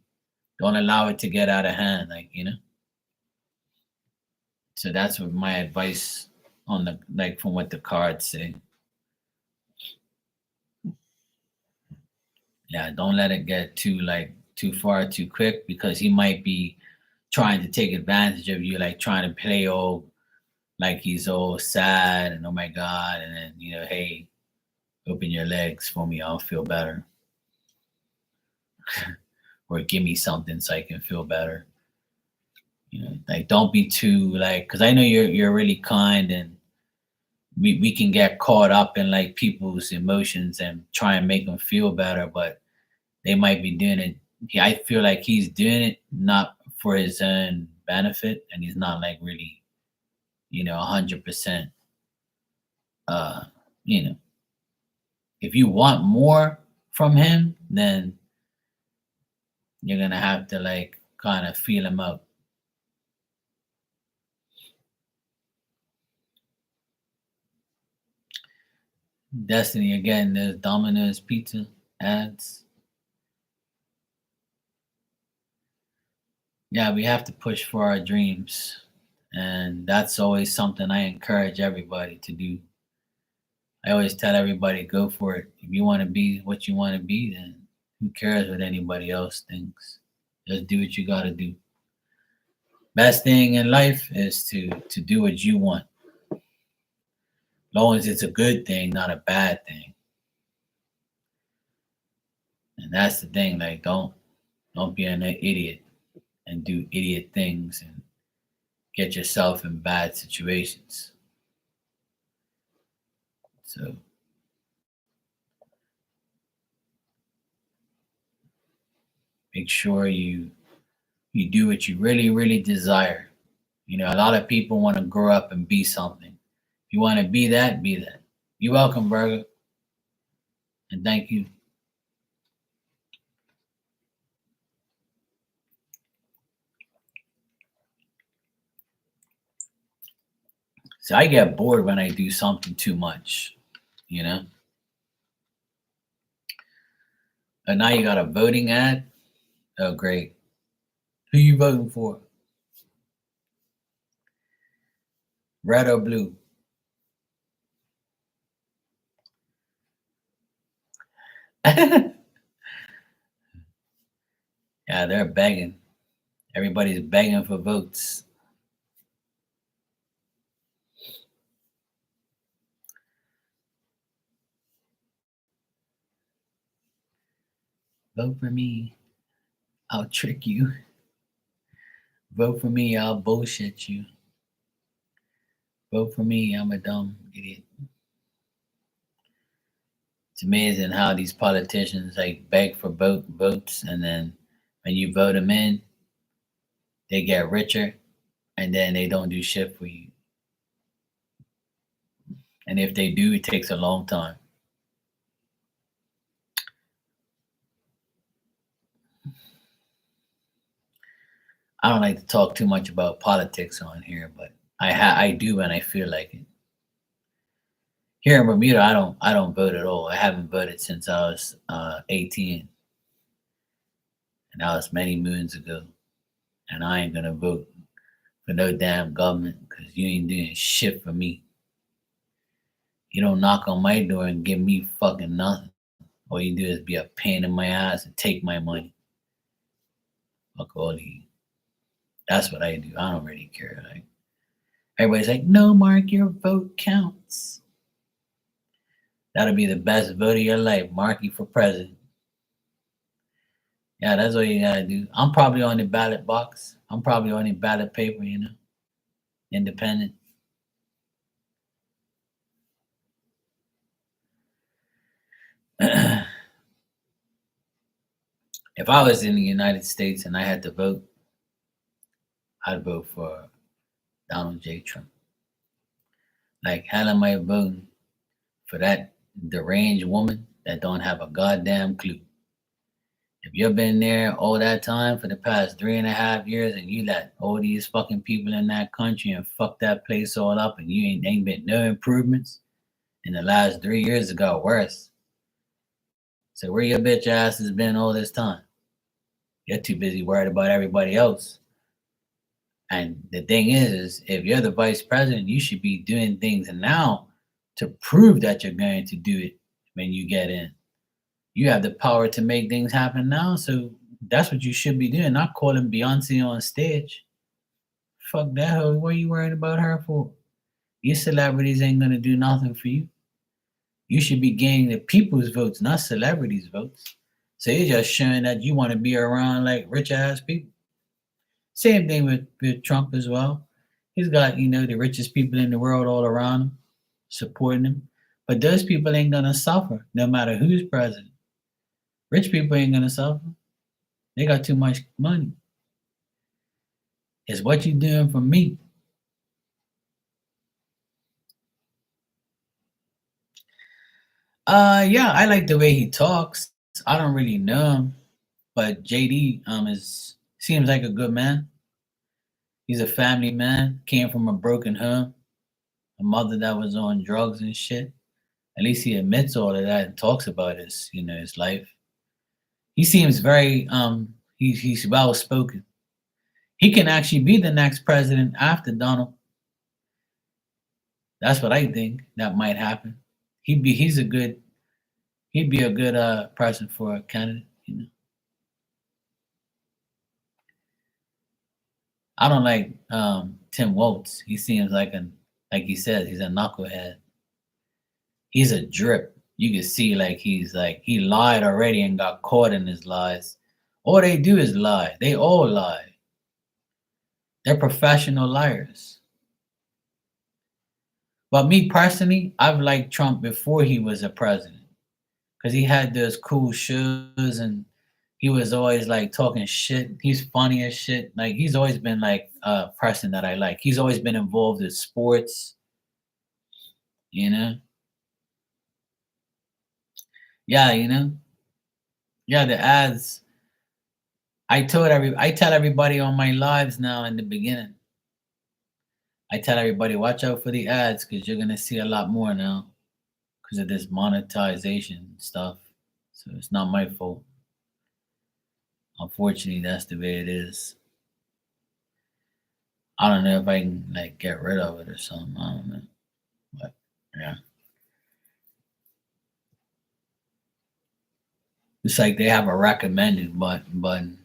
Don't allow it to get out of hand, like, you know. So that's what my advice on the like from what the cards say. Yeah, don't let it get too like too far too quick because he might be trying to take advantage of you, like trying to play all like he's all sad and oh my god, and then you know, hey, open your legs for me, I'll feel better. Or give me something so I can feel better. You know, like don't be too like because I know you're really kind and we can get caught up in like people's emotions and try and make them feel better, but they might be doing it. I feel like he's doing it not for his own benefit, and he's not like really, you know, 100%. Uh, you know, if you want more from him, then you're gonna have to like kind of feel him out. Destiny again. There's Domino's Pizza ads. Yeah, we have to push for our dreams, and that's always something I encourage everybody to do. I always tell everybody, go for it. If you want to be what you want to be, then who cares what anybody else thinks? Just do what you got to do. Best thing in life is to do what you want, long as it's a good thing, not a bad thing. And that's the thing. Like, don't be an idiot and do idiot things and get yourself in bad situations. So make sure you do what you really really desire. You know, a lot of people want to grow up and be something. If you want to be that, be that. You're welcome, Burger, and thank you. So I get bored when I do something too much, you know. And now you got a voting ad. Oh, great. Who you voting for? Red or blue? Yeah, they're begging. Everybody's begging for votes. Vote for me. I'll trick you. Vote for me. I'll bullshit you. Vote for me. I'm a dumb idiot. It's amazing how these politicians like beg for votes, and then when you vote them in, they get richer, and then they don't do shit for you. And if they do, it takes a long time. I don't like to talk too much about politics on here, but I do when I feel like it. Here in Bermuda, I don't vote at all. I haven't voted since I was 18, and that was many moons ago. And I ain't gonna vote for no damn government because you ain't doing shit for me. You don't knock on my door and give me fucking nothing. All you do is be a pain in my ass and take my money. Fuck all of you. That's what I do. I don't really care. Like everybody's like, no, Mark, your vote counts. That'll be the best vote of your life, Marky for president. Yeah, that's what you gotta do. I'm probably on the ballot box. I'm probably on the ballot paper, you know, independent. If I was in the United States and I had to vote, I'd vote for Donald J. Trump. Like, hell am I voting for that deranged woman that don't have a goddamn clue? If you've been there all that time for the past 3.5 years and you let all these fucking people in that country and fuck that place all up and you ain't been no improvements in the last 3 years, it got worse. So where your bitch ass has been all this time? You're too busy worried about everybody else. And the thing is if you're the vice president, you should be doing things now to prove that you're going to do it when you get in. You have the power to make things happen now, so that's what you should be doing. Not calling Beyonce on stage. Fuck that hoe. What are you worried about her for? Your celebrities ain't gonna do nothing for you. You should be gaining the people's votes, not celebrities' votes. So you're just showing that you want to be around like rich ass people. Same thing with Trump as well. He's got, the richest people in the world all around him, supporting him. But those people ain't gonna suffer no matter who's president. Rich people ain't gonna suffer. They got too much money. It's what you doing for me. Yeah, I like the way he talks. I don't really know him, but JD is seems like a good man. He's a family man, came from a broken home, a mother that was on drugs and shit. At least he admits all of that and talks about his, his life. He seems very he's well spoken. He can actually be the next president after Donald. That's what I think that might happen. He'd be a good person for a candidate. I don't like Tim Walz. He seems like he says, he's a knucklehead. He's a drip. You can see he lied already and got caught in his lies. All they do is lie. They all lie. They're professional liars. But me personally, I've liked Trump before he was a president because he had those cool shows and he was always like talking shit. He's funny as shit. Like he's always been like a person that I like. He's always been involved in sports, you know? Yeah, Yeah, the ads. I tell everybody on my lives now in the beginning. I tell everybody watch out for the ads because you're gonna see a lot more now because of this monetization stuff. So it's not my fault. Unfortunately, that's the way it is. I don't know if I can like get rid of it or something. I don't know. But yeah. It's like they have a recommended button.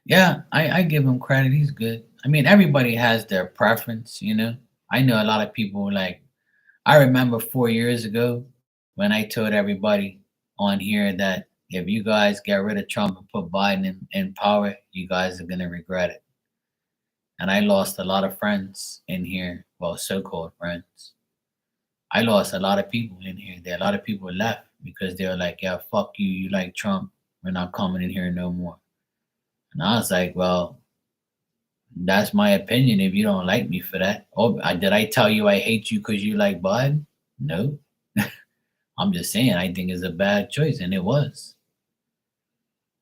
Yeah, I give him credit. He's good. I mean, everybody has their preference. I know a lot of people like I remember 4 years ago when I told everybody on here that if you guys get rid of Trump and put Biden in power, you guys are gonna regret it. And I lost a lot of friends in here, well, so-called friends. I lost a lot of people in here. There, a lot of people left because they were like, "Yeah, fuck you. You like Trump. We're not coming in here no more." And I was like, "Well, that's my opinion. If you don't like me for that, oh, did I tell you I hate you because you like Biden? No, I'm just saying I think it's a bad choice, and it was.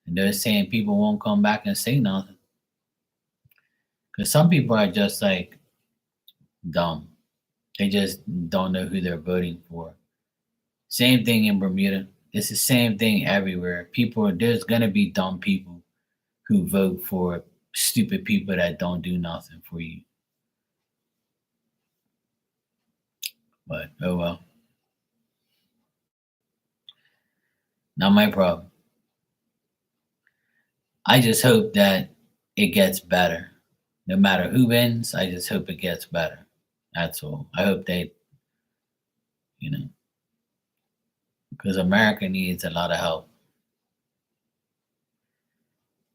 And they're saying people won't come back and say nothing because some people are just like dumb. They just don't know who they're voting for. Same thing in Bermuda. It's the same thing everywhere. There's gonna be dumb people who vote for stupid people that don't do nothing for you. But oh well, not my problem. I just hope that it gets better. No matter who wins, I just hope it gets better. That's all. I hope you know, because America needs a lot of help.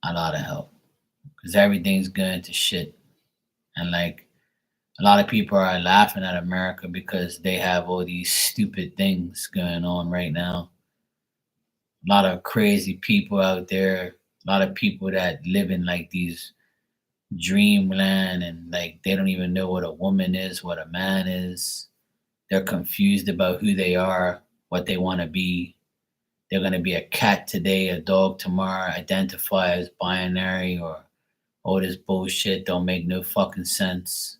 A lot of help. Because everything's going to shit. And like a lot of people are laughing at America because they have all these stupid things going on right now. A lot of crazy people out there, a lot of people that live in like these dreamland and like they don't even know what a woman is, what a man is. They're confused about who they are, what they want to be. They're going to be a cat today, a dog tomorrow, identify as binary or all this bullshit don't make no fucking sense.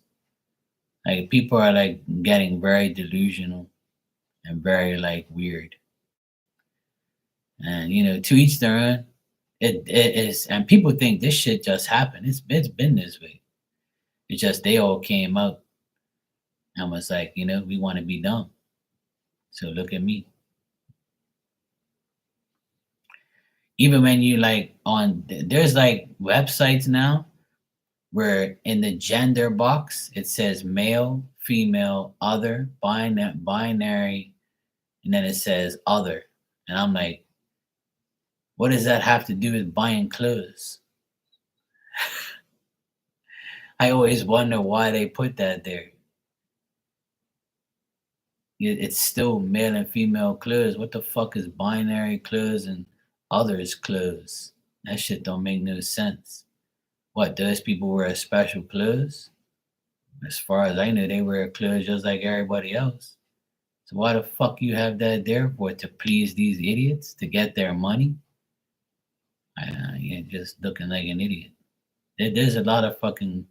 Like people are like getting very delusional and very like weird. And to each their own. It is, and people think this shit just happened. It's been this way. It's just they all came out and was like, we want to be dumb. So look at me. Even when you like there's like websites now where in the gender box it says male, female, other, binary, and then it says other. And I'm like, what does that have to do with buying clothes? I always wonder why they put that there. It's still male and female clothes. What the fuck is binary clothes and others clothes? That shit don't make no sense. What, those people wear special clothes? As far as I know, they wear clothes just like everybody else. So why the fuck you have that there for? To please these idiots? To get their money? You're just looking like an idiot. There's a lot of fucking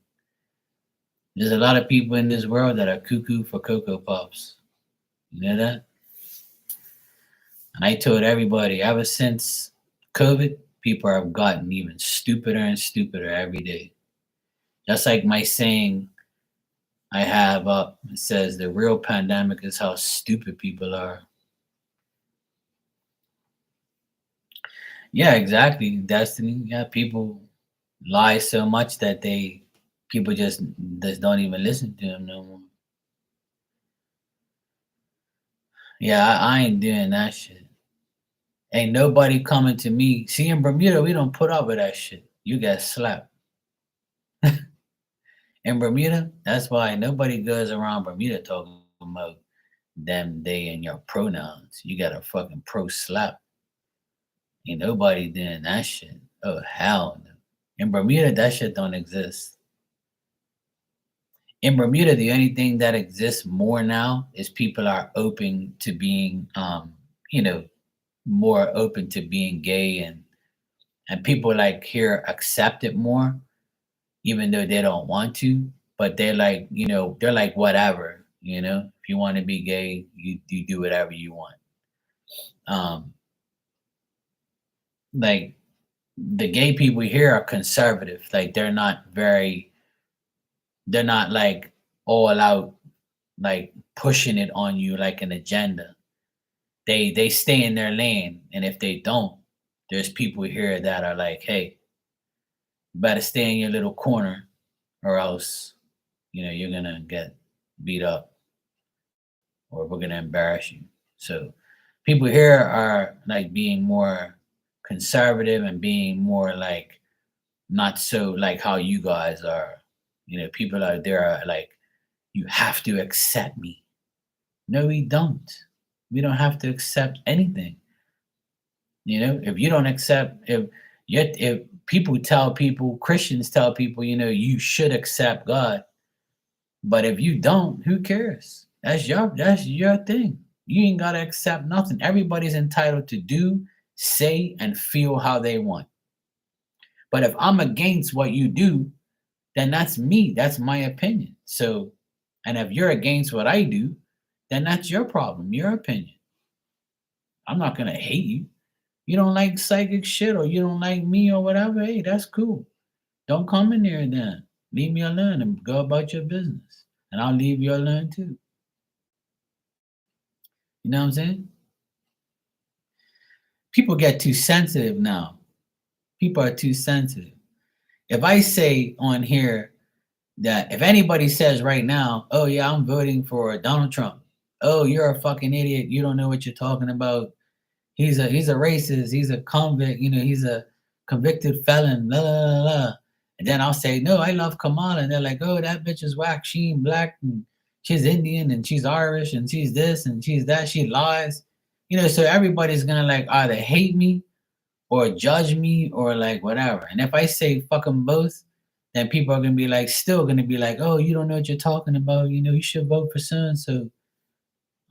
There's a lot of people in this world that are cuckoo for Cocoa Puffs. You know that? And I told everybody ever since COVID, people have gotten even stupider and stupider every day. Just like my saying I have up, it says the real pandemic is how stupid people are. Yeah, exactly. Destiny. Yeah, people lie so much that people just don't even listen to them no more. Yeah, I ain't doing that shit. Ain't nobody coming to me. See, in Bermuda, we don't put up with that shit. You get slapped. In Bermuda, that's why nobody goes around Bermuda talking about them, they, and your pronouns. You got a fucking pro slap. Ain't nobody doing that shit. Oh, hell no. In Bermuda, that shit don't exist. In Bermuda, the only thing that exists more now is people are open to being, you know, more open to being gay, and people like here accept it more, even though they don't want to. But they're like, they're like whatever, If you want to be gay, you do whatever you want. Um, like the gay people here are conservative. Like they're not like all out like pushing it on you like an agenda. They stay in their lane, and if they don't, there's people here that are like, hey, you better stay in your little corner, or else you're gonna get beat up, or we're gonna embarrass you. So people here are like being more conservative and being more like not so like how you guys are. People out there are like, you have to accept me. No, we don't. We don't have to accept anything. If you don't accept, if people tell people, Christians tell people, you should accept God. But if you don't, who cares? That's your thing. You ain't gotta accept nothing. Everybody's entitled to do, say, and feel how they want. But if I'm against what you do, then that's me. That's my opinion. So, and if you're against what I do, then that's your problem, your opinion. I'm not gonna hate you. You don't like psychic shit, or you don't like me, or whatever. Hey, that's cool. Don't come in there then. Leave me alone and go about your business. And I'll leave you alone too. You know what I'm saying? People get too sensitive now. People are too sensitive. If I say on here that if anybody says right now, oh yeah, I'm voting for Donald Trump. Oh, you're a fucking idiot. You don't know what you're talking about. He's a racist. He's a convict. He's a convicted felon. La la la la. And then I'll say, no, I love Kamala. And they're like, oh, that bitch is whack. She ain't black, and she's Indian, and she's Irish, and she's this and she's that. She lies. So everybody's gonna like either hate me or judge me or like whatever. And if I say fuck them both, then people are gonna be like, still gonna be like, oh, you don't know what you're talking about. You should vote for so and so.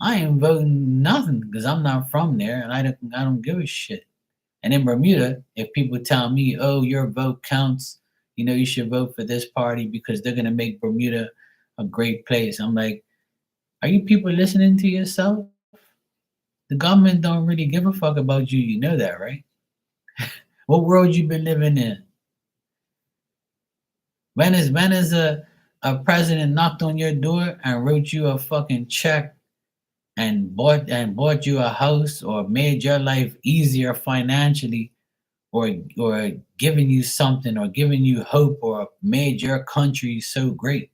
I ain't voting nothing because I'm not from there, and I don't give a shit. And in Bermuda, if people tell me, oh, your vote counts, you should vote for this party because they're gonna make Bermuda a great place. I'm like, are you people listening to yourself? The government don't really give a fuck about you. You know that, right? What world you been living in? When is a president knocked on your door and wrote you a fucking check and bought you a house or made your life easier financially, or giving you something, or giving you hope, or made your country so great?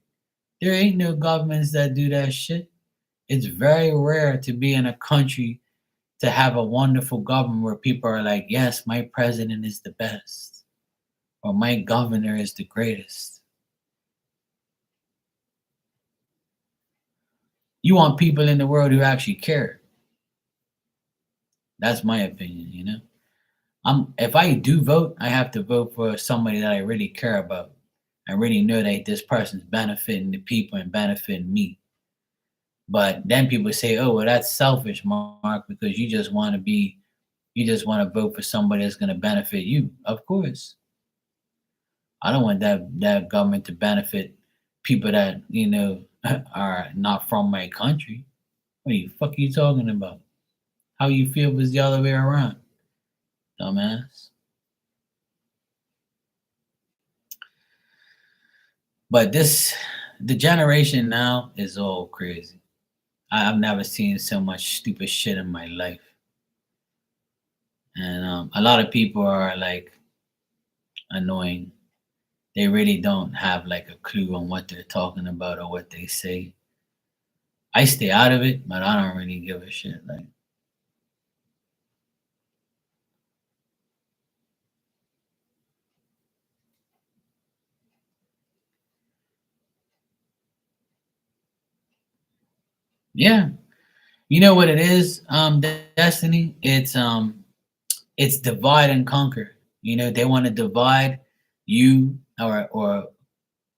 There ain't no governments that do that shit. It's very rare to be in a country to have a wonderful government where people are like, yes, my president is the best, or my governor is the greatest. You want people in the world who actually care. That's my opinion. If I do vote, I have to vote for somebody that I really care about. I really know that this person's benefiting the people and benefiting me. But then people say, oh, well, that's selfish, Mark, because you just want to vote for somebody that's going to benefit you. Of course. I don't want that government to benefit people that are not from my country. What the fuck are you talking about? How you feel was the other way around, dumbass. But the generation now is all crazy. I've never seen so much stupid shit in my life, and a lot of people are like annoying. They really don't have like a clue on what they're talking about or what they say. I stay out of it, but I don't really give a shit. Like, yeah, you know what it is, Destiny. It's divide and conquer. They want to divide you or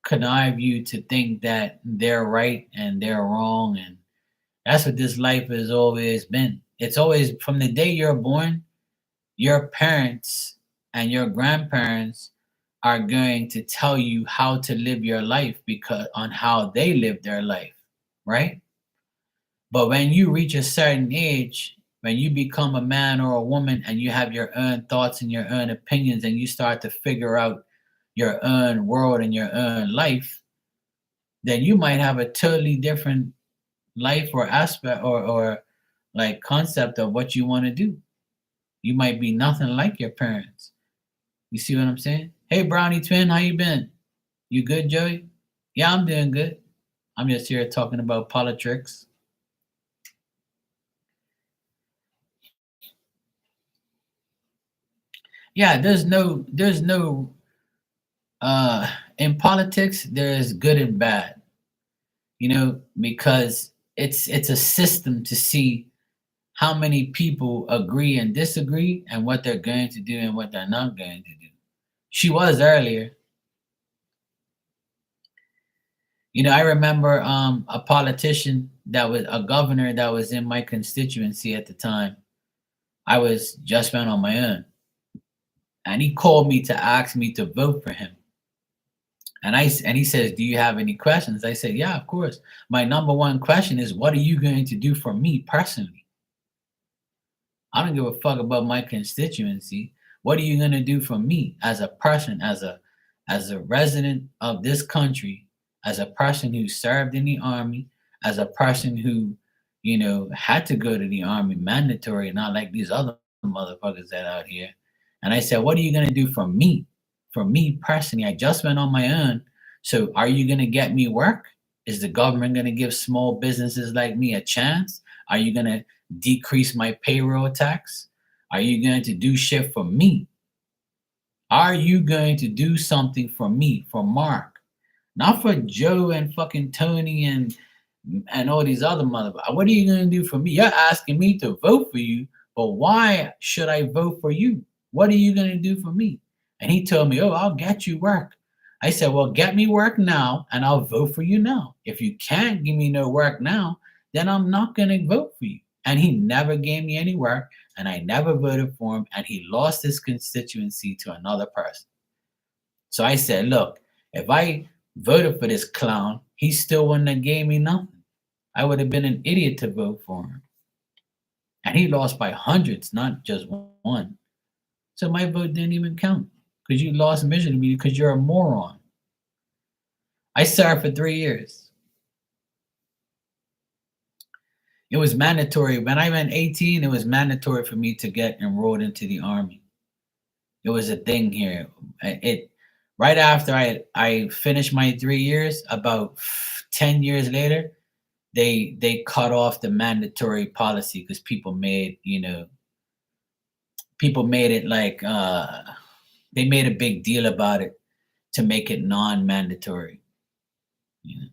connive you to think that they're right and they're wrong, and that's what this life has always been. It's always from the day you're born. Your parents and your grandparents are going to tell you how to live your life because on how they live their life, right? But when you reach a certain age, when you become a man or a woman and you have your own thoughts and your own opinions and you start to figure out your own world and your own life, then you might have a totally different life or aspect or like concept of what you want to do. You might be nothing like your parents. You see what I'm saying? Hey, Brownie Twin, how you been? You good, Joey? Yeah, I'm doing good. I'm just here talking about politics. Yeah, there's no uh in politics there's good and bad, because it's a system to see how many people agree and disagree and what they're going to do and what they're not going to do. She was earlier. I remember a politician that was a governor that was in my constituency at the time. I was just went on my own, and he called me to ask me to vote for him. And he says, "Do you have any questions?" I said, "Yeah, of course. My number one question is, what are you going to do for me personally? I don't give a fuck about my constituency. What are you going to do for me as a person, as a resident of this country, as a person who served in the army, as a person who, had to go to the army mandatory, not like these other motherfuckers that out here." And I said, "What are you going to do for me? For me personally, I just went on my own. So are you going to get me work? Is the government going to give small businesses like me a chance? Are you going to decrease my payroll tax? Are you going to do shit for me? Are you going to do something for me, for Mark? Not for Joe and fucking Tony and all these other motherfuckers. What are you going to do for me? You're asking me to vote for you, but why should I vote for you? What are you going to do for me?" And he told me, "Oh, I'll get you work." I said, "Well, get me work now and I'll vote for you now. If you can't give me no work now, then I'm not going to vote for you." And he never gave me any work and I never voted for him. And he lost his constituency to another person. So I said, "Look, if I voted for this clown, he still wouldn't have gave me nothing. I would have been an idiot to vote for him." And he lost by hundreds, not just one. So my vote didn't even count because you lost miserably because you're a moron. I served for 3 years. It was mandatory. When I went 18, it was mandatory for me to get enrolled into the army. It was a thing here. It right after I finished my 3 years, about 10 years later, they cut off the mandatory policy because people made it like they made a big deal about it to make it non-mandatory. You know?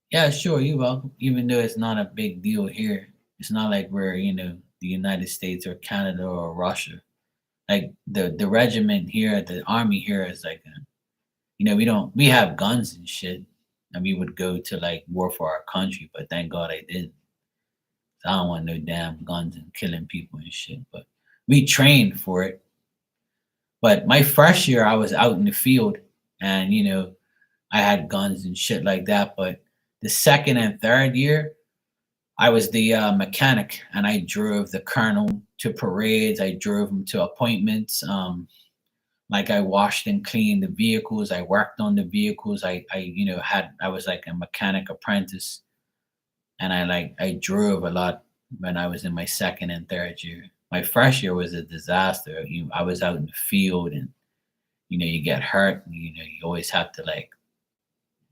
Yeah, sure, you're welcome. Even though it's not a big deal here, it's not like we're the United States or Canada or Russia. Like the regiment here, the army here is like, we have guns and shit, and we would go to like war for our country, but thank God I didn't. So I don't want no damn guns and killing people and shit. But we trained for it. But my first year, I was out in the field, and I had guns and shit like that. But the second and third year, I was the mechanic, and I drove the colonel to parades. I drove him to appointments. Like I washed and cleaned the vehicles. I worked on the vehicles. I was like a mechanic apprentice, and I drove a lot when I was in my second and third year. My first year was a disaster. I was out in the field, and you get hurt. And, you always have to like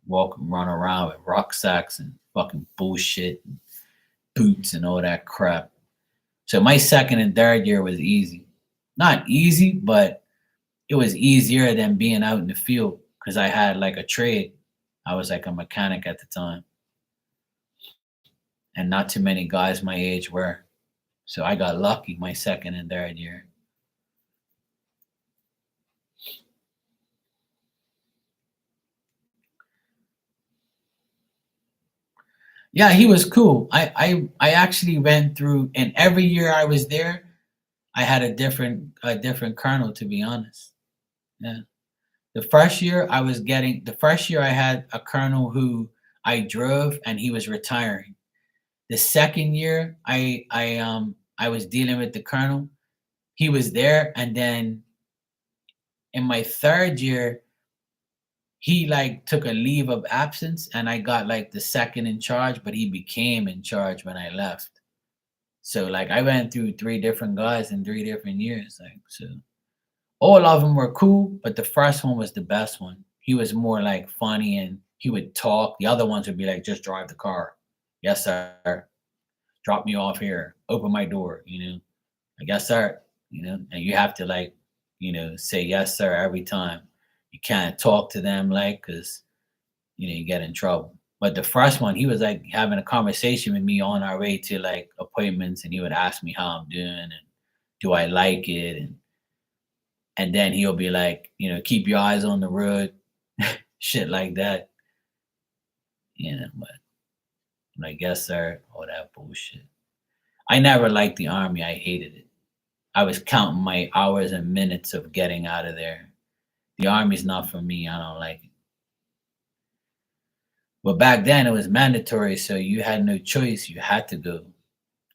walk and run around with rucksacks and fucking bullshit and boots and all that crap. So my second and third year was easy. Not easy, but it was easier than being out in the field because I had like a trade. I was like a mechanic at the time, and not too many guys my age were. So I got lucky my second and third year. Yeah, he was cool. I actually went through, and every year I was there, I had a different colonel, to be honest. Yeah. The first year I had a colonel who I drove, and he was retiring. The second year I was dealing with the colonel. He was there, and then in my third year he like took a leave of absence, and I got like the second in charge, but he became in charge when I left. So like I went through three different guys in 3 different years. Like so all of them were cool, but the first one was the best one. He was more like funny, and he would talk. The other ones would be like, just drive the car. Yes, sir. Drop me off here. Open my door. Like, yes, sir. And you have to like, say yes, sir every time. You can't talk to them like, because you get in trouble. But the first one, he was like having a conversation with me on our way to like appointments, and he would ask me how I'm doing and do I like it, and then he'll be like, keep your eyes on the road, shit like that. But like, yes, sir, all that bullshit. I never liked the army. I hated it. I was counting my hours and minutes of getting out of there. The army's not for me. I don't like it. But back then it was mandatory, so you had no choice. You had to go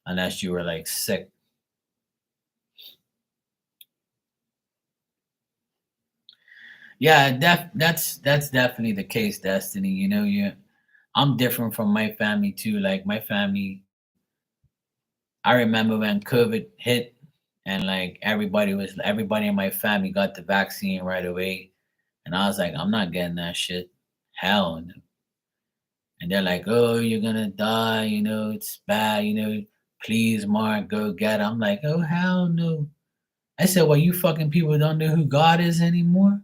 unless you were like sick. Yeah, that's definitely the case, Destiny. I'm different from my family too. Like my family, I remember when COVID hit, and like everybody in my family got the vaccine right away, and I was like, I'm not getting that shit. Hell no. And they're like, "Oh, you're gonna die. It's bad. Please, Mark, go get it." I'm like, "Oh, hell no." I said, "Well, you fucking people don't know who God is anymore.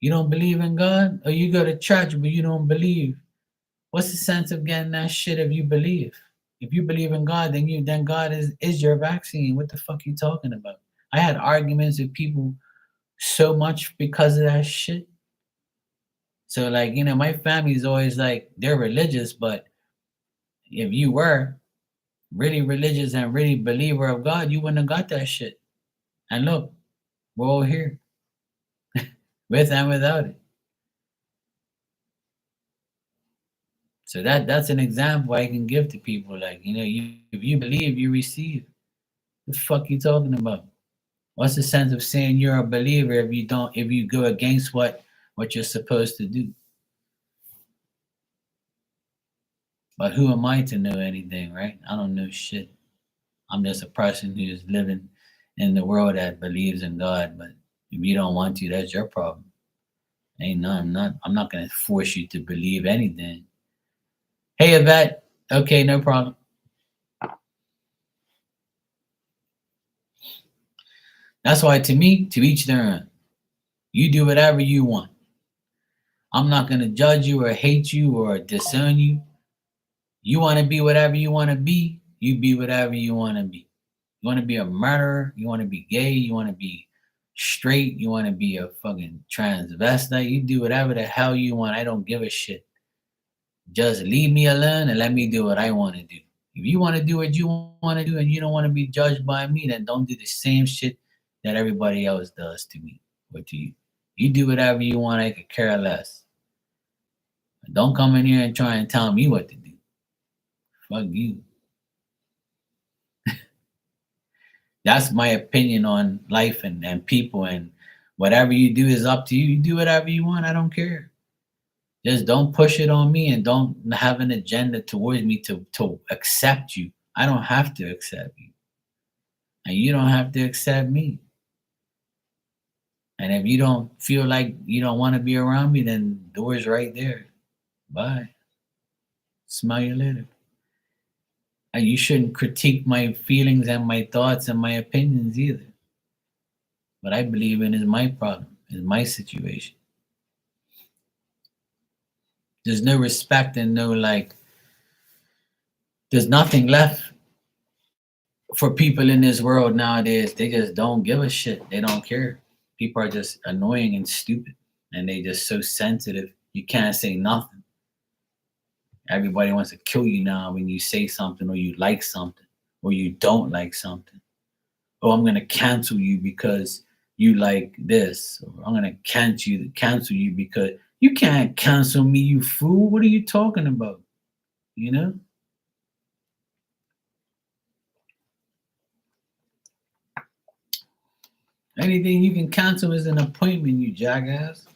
You don't believe in God, or you go to church but you don't believe. What's the sense of getting that shit if you believe? If you believe in God, then God is your vaccine. What the fuck you talking about?" I had arguments with people so much because of that shit. So like, my family's always like they're religious, but if you were really religious and really believer of God, you wouldn't have got that shit. And look, we're all here with and without it. So that's an example I can give to people. Like, if you believe, you receive. The fuck you talking about? What's the sense of saying you're a believer if you go against what you're supposed to do? But who am I to know anything, right? I don't know shit. I'm just a person who's living in the world that believes in God. But if you don't want to, that's your problem. Ain't no, I'm not gonna force you to believe anything. Hey Yvette, okay, no problem. That's why to me, to each their own. You do whatever you want. I'm not gonna judge you or hate you or disown you. You wanna be whatever you wanna be, you be whatever you wanna be. You wanna be a murderer, you wanna be gay, you wanna be straight, you wanna be a fucking transvestite, you do whatever the hell you want. I don't give a shit. Just leave me alone and let me do what I want to do. If you want to do what you want to do and you don't want to be judged by me, then don't do the same shit that everybody else does to me or to you. You do whatever you want. I could care less. Don't come in here and try and tell me what to do. Fuck you. That's my opinion on life and people, and whatever you do is up to you. You do whatever you want. I don't care. Just don't push it on me and don't have an agenda towards me to accept you. I don't have to accept you. And you don't have to accept me. And if you don't feel like you don't want to be around me, then door's right there. Bye. Smell you later. And you shouldn't critique my feelings and my thoughts and my opinions either. What I believe in is my problem, is my situation. There's no respect and no like, there's nothing left for people in this world nowadays. They just don't give a shit. They don't care. People are just annoying and stupid, and they just so sensitive. You can't say nothing. Everybody wants to kill you now when you say something or you like something or you don't like something. Oh, I'm gonna cancel you because you like this. Or I'm gonna cancel you because you can't cancel me, you fool. What are you talking about? You know? Anything you can cancel is an appointment, you jackass.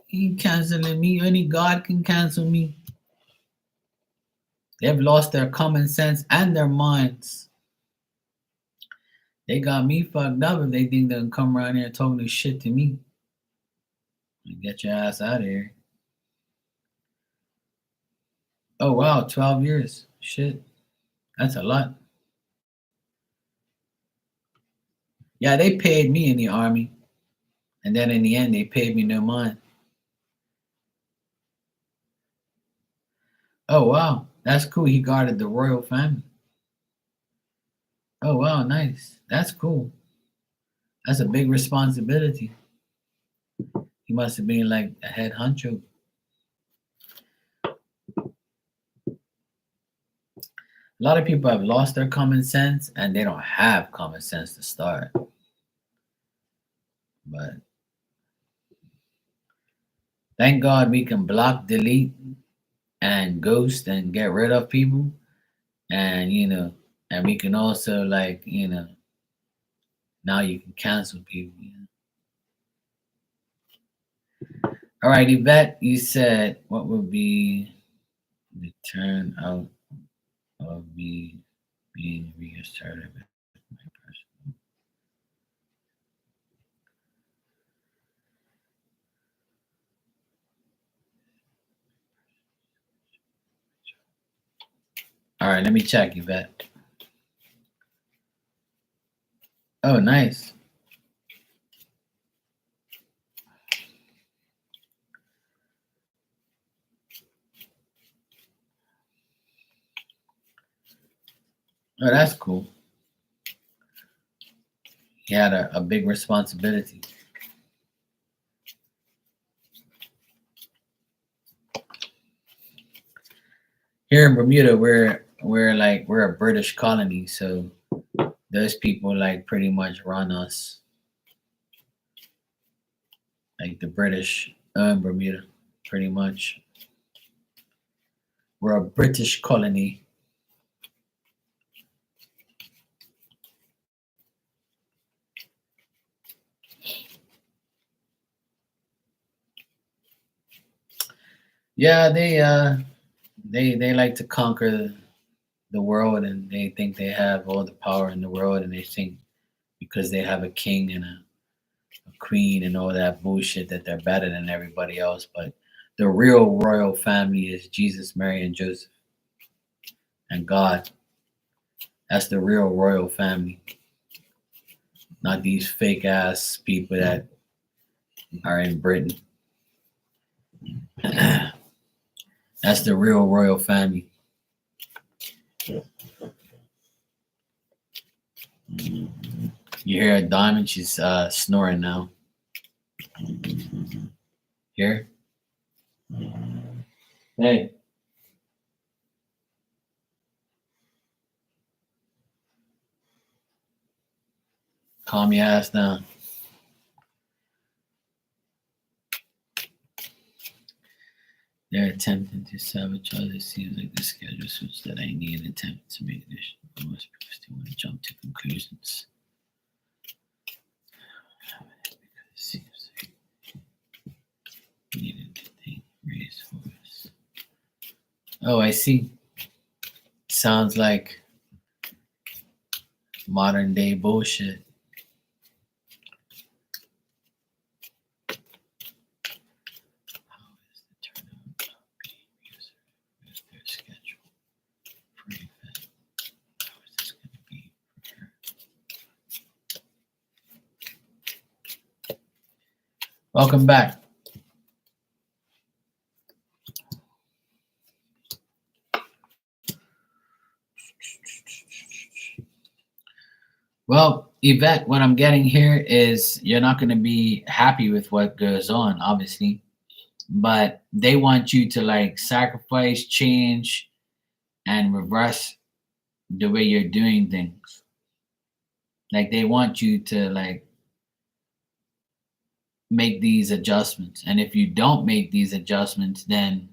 You ain't canceling me. Only God can cancel me. They've lost their common sense and their minds. They got me fucked up if they think they can come around here talking this shit to me. Get your ass out of here. Oh wow, 12 years. Shit. That's a lot. Yeah, they paid me in the army. And then in the end they paid me no mind. Oh wow. That's cool. He guarded the royal family. Oh wow, nice. That's cool. That's a big responsibility. He must have been like a head honcho. A lot of people have lost their common sense and they don't have common sense to start. But thank God we can block, delete, and ghost and get rid of people. And, and we can also, like, now you can cancel people. All right, Yvette, you said what would be the turn out of me being reasserted with my person? All right, let me check, Yvette. Oh, nice. Oh, that's cool. He had a big responsibility. Here in Bermuda, we're a British colony, so those people like pretty much run us. Like the British Bermuda, pretty much. We're a British colony. Yeah, they like to conquer the world, and they think they have all the power in the world, and they think because they have a king and a queen and all that bullshit that they're better than everybody else. But the real royal family is Jesus, Mary, and Joseph, and God. That's the real royal family, not these fake ass people that are in Britain. That's the real royal family. You hear a diamond? She's snoring now. Here. Hey. Calm your ass down. They're attempting to sabotage others. Seems like the schedule switch that I need an attempt to make this. Most people still want to jump to conclusions. Because it seems like we needed to think raise for us. Oh, I see. Sounds like modern day bullshit. How is the turnout being user with their schedule for event? How is this going to be for her? Welcome back. Well, Yvette, what I'm getting here is you're not going to be happy with what goes on, obviously, but they want you to like sacrifice, change, and reverse the way you're doing things. Like they want you to like make these adjustments. And if you don't make these adjustments, then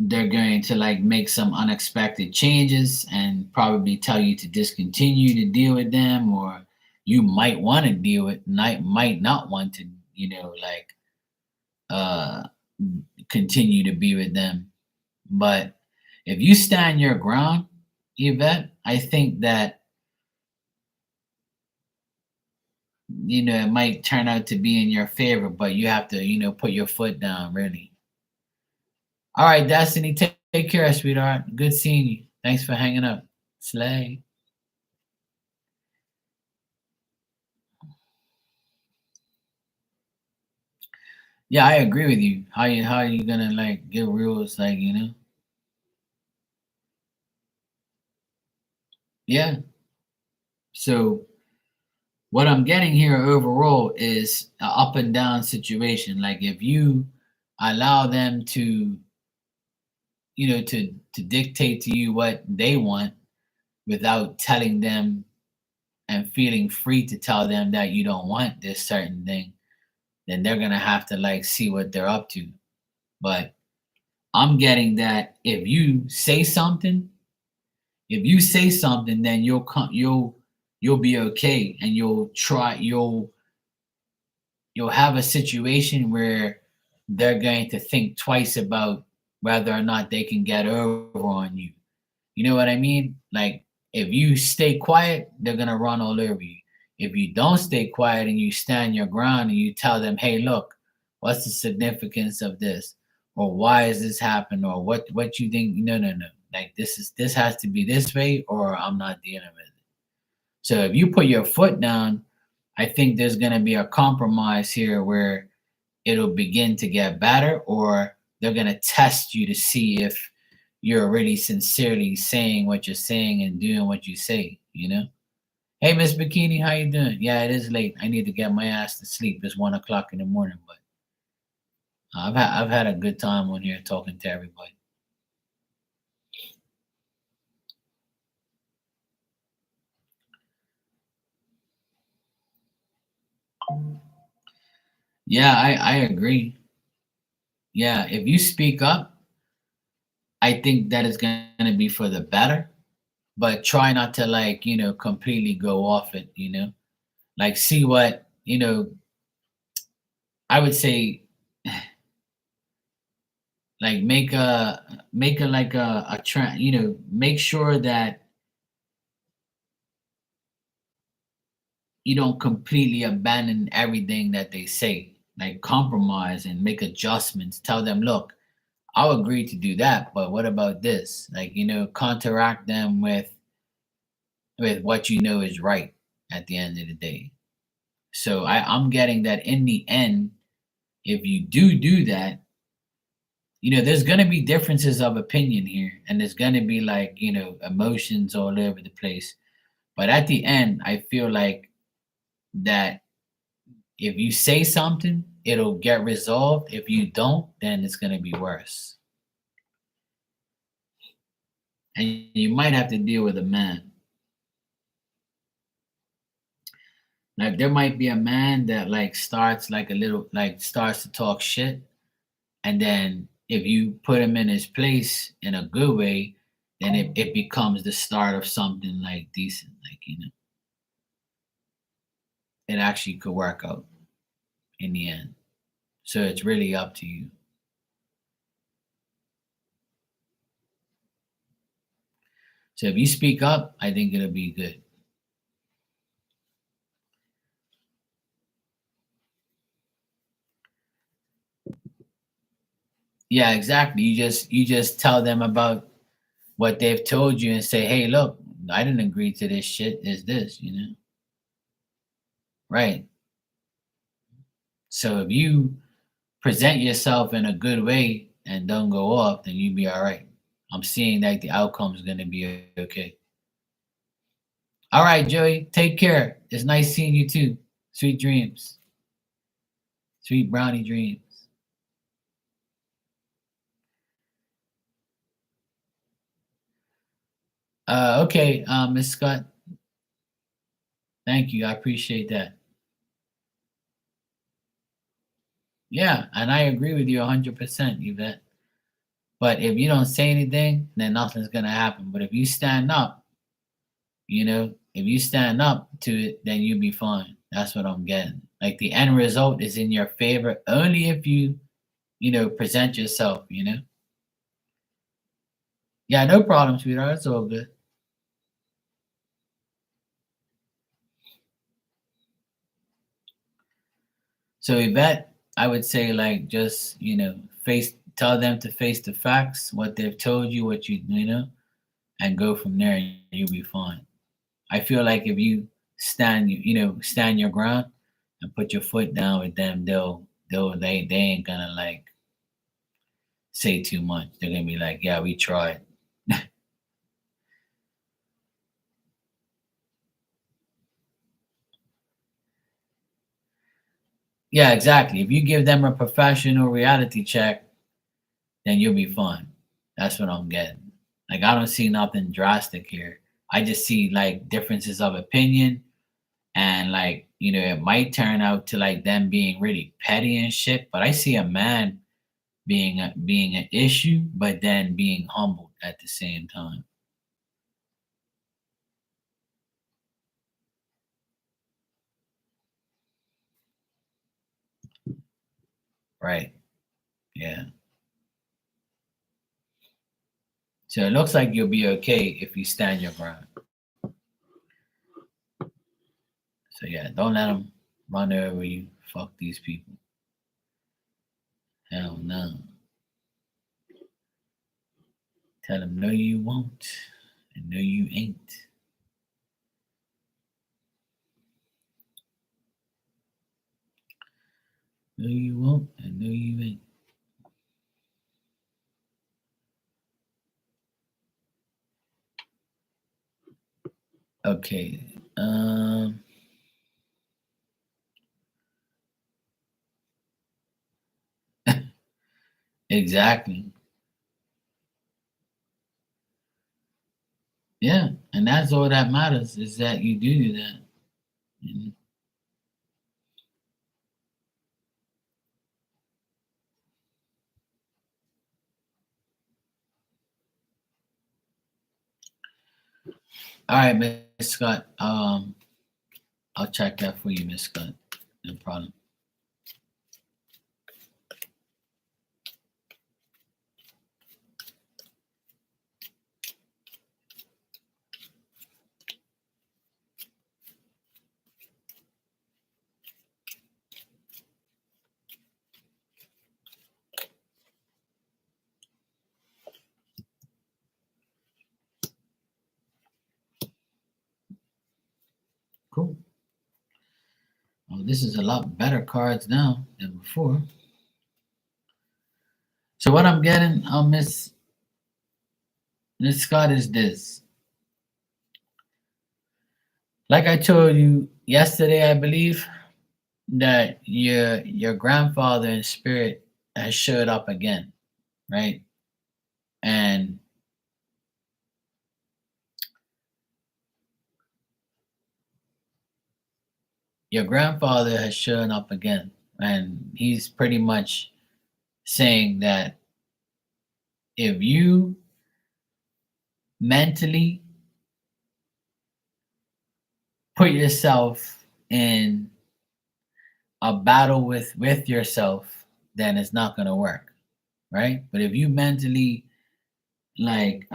they're going to like make some unexpected changes and probably tell you to discontinue to deal with them, or you might want to deal with might not want to, like uh continue to be with them. But if you stand your ground, Yvette, I think that it might turn out to be in your favor, but you have to, put your foot down, really. All right, Destiny, take care, sweetheart. Good seeing you. Thanks for hanging up. Slay. Yeah, I agree with you. How are you gonna like get rules like, Yeah. So what I'm getting here overall is an up and down situation. Like if you allow them to, to dictate to you what they want without telling them and feeling free to tell them that you don't want this certain thing, then they're gonna have to like see what they're up to. But I'm getting that if you say something, then you'll be okay, and you'll have a situation where they're going to think twice about whether or not they can get over on you. You know what I mean? Like if you stay quiet, they're gonna run all over you. If you don't stay quiet and you stand your ground and you tell them, "Hey, look, what's the significance of this? Or why is this happening? Or what you think? No, no, no. Like this has to be this way, or I'm not dealing with it." So if you put your foot down, I think there's gonna be a compromise here where it'll begin to get better, or they're gonna test you to see if you're really sincerely saying what you're saying and doing what you say. Hey, Miss Bikini, how you doing? Yeah, it is late. I need to get my ass to sleep. It's 1 o'clock in the morning, but I've had a good time on here talking to everybody. Yeah, I agree. Yeah, if you speak up, I think that is gonna be for the better. But try not to like, completely go off it. Like see what, I would say like make a like a trend, make sure that you don't completely abandon everything that they say. Like compromise and make adjustments. Tell them, look, I'll agree to do that, but what about this? Like, counteract them with what you know is right at the end of the day. So I'm getting that in the end, if you do that, there's going to be differences of opinion here, and there's going to be like, emotions all over the place. But at the end, I feel like that if you say something, it'll get resolved. If you don't, then it's going to be worse. And you might have to deal with a man. Like there might be a man that like starts like a little like starts to talk shit, And then if you put him in his place in a good way, then it becomes the start of something like decent. Like, it actually could work out in the end. So it's really up to you. So if you speak up, I think it'll be good. Yeah, exactly. You just tell them about what they've told you and say, "Hey, look, I didn't agree to this shit. Is this?" Right. So if you present yourself in a good way and don't go off, then you be all right. I'm seeing that the outcome is gonna be okay. All right, Joey, take care. It's nice seeing you too. Sweet dreams. Sweet brownie dreams. Okay, Miss Scott, thank you. I appreciate that. Yeah, and I agree with you 100%, Yvette. But if you don't say anything, then nothing's gonna happen. But if you stand up, if you stand up to it, then you'll be fine. That's what I'm getting. Like the end result is in your favor only if you present yourself. Yeah, no problem, sweetheart. It's all good. So Yvette, I would say like just tell them to face the facts, what they've told you, what and go from there, and you'll be fine. I feel like if you stand your ground and put your foot down with them, they ain't gonna like say too much. They're gonna be like, yeah, we tried. Yeah, exactly. If you give them a professional reality check, then you'll be fine. That's what I'm getting. Like I don't see nothing drastic here. I just see like differences of opinion, and like it might turn out to like them being really petty and shit. But I see a man being an issue, but then being humbled at the same time. Right. Yeah. So it looks like you'll be okay if you stand your ground. So yeah, don't let them run over you. Fuck these people. Hell no. Tell them no you won't and no you ain't. No you won't and no you ain't. Okay. Exactly. Yeah, and that's all that matters is that you do that. Mhm. All right, Miss Scott. I'll check that for you, Miss Scott. No problem. Cool. Well, this is a lot better cards now than before. So what I'm getting, Miss Scott, is this. Like I told you yesterday, I believe that your grandfather in spirit has showed up again, right? And your grandfather has shown up again, and he's pretty much saying that if you mentally put yourself in a battle with yourself, then it's not going to work, right? But if you mentally like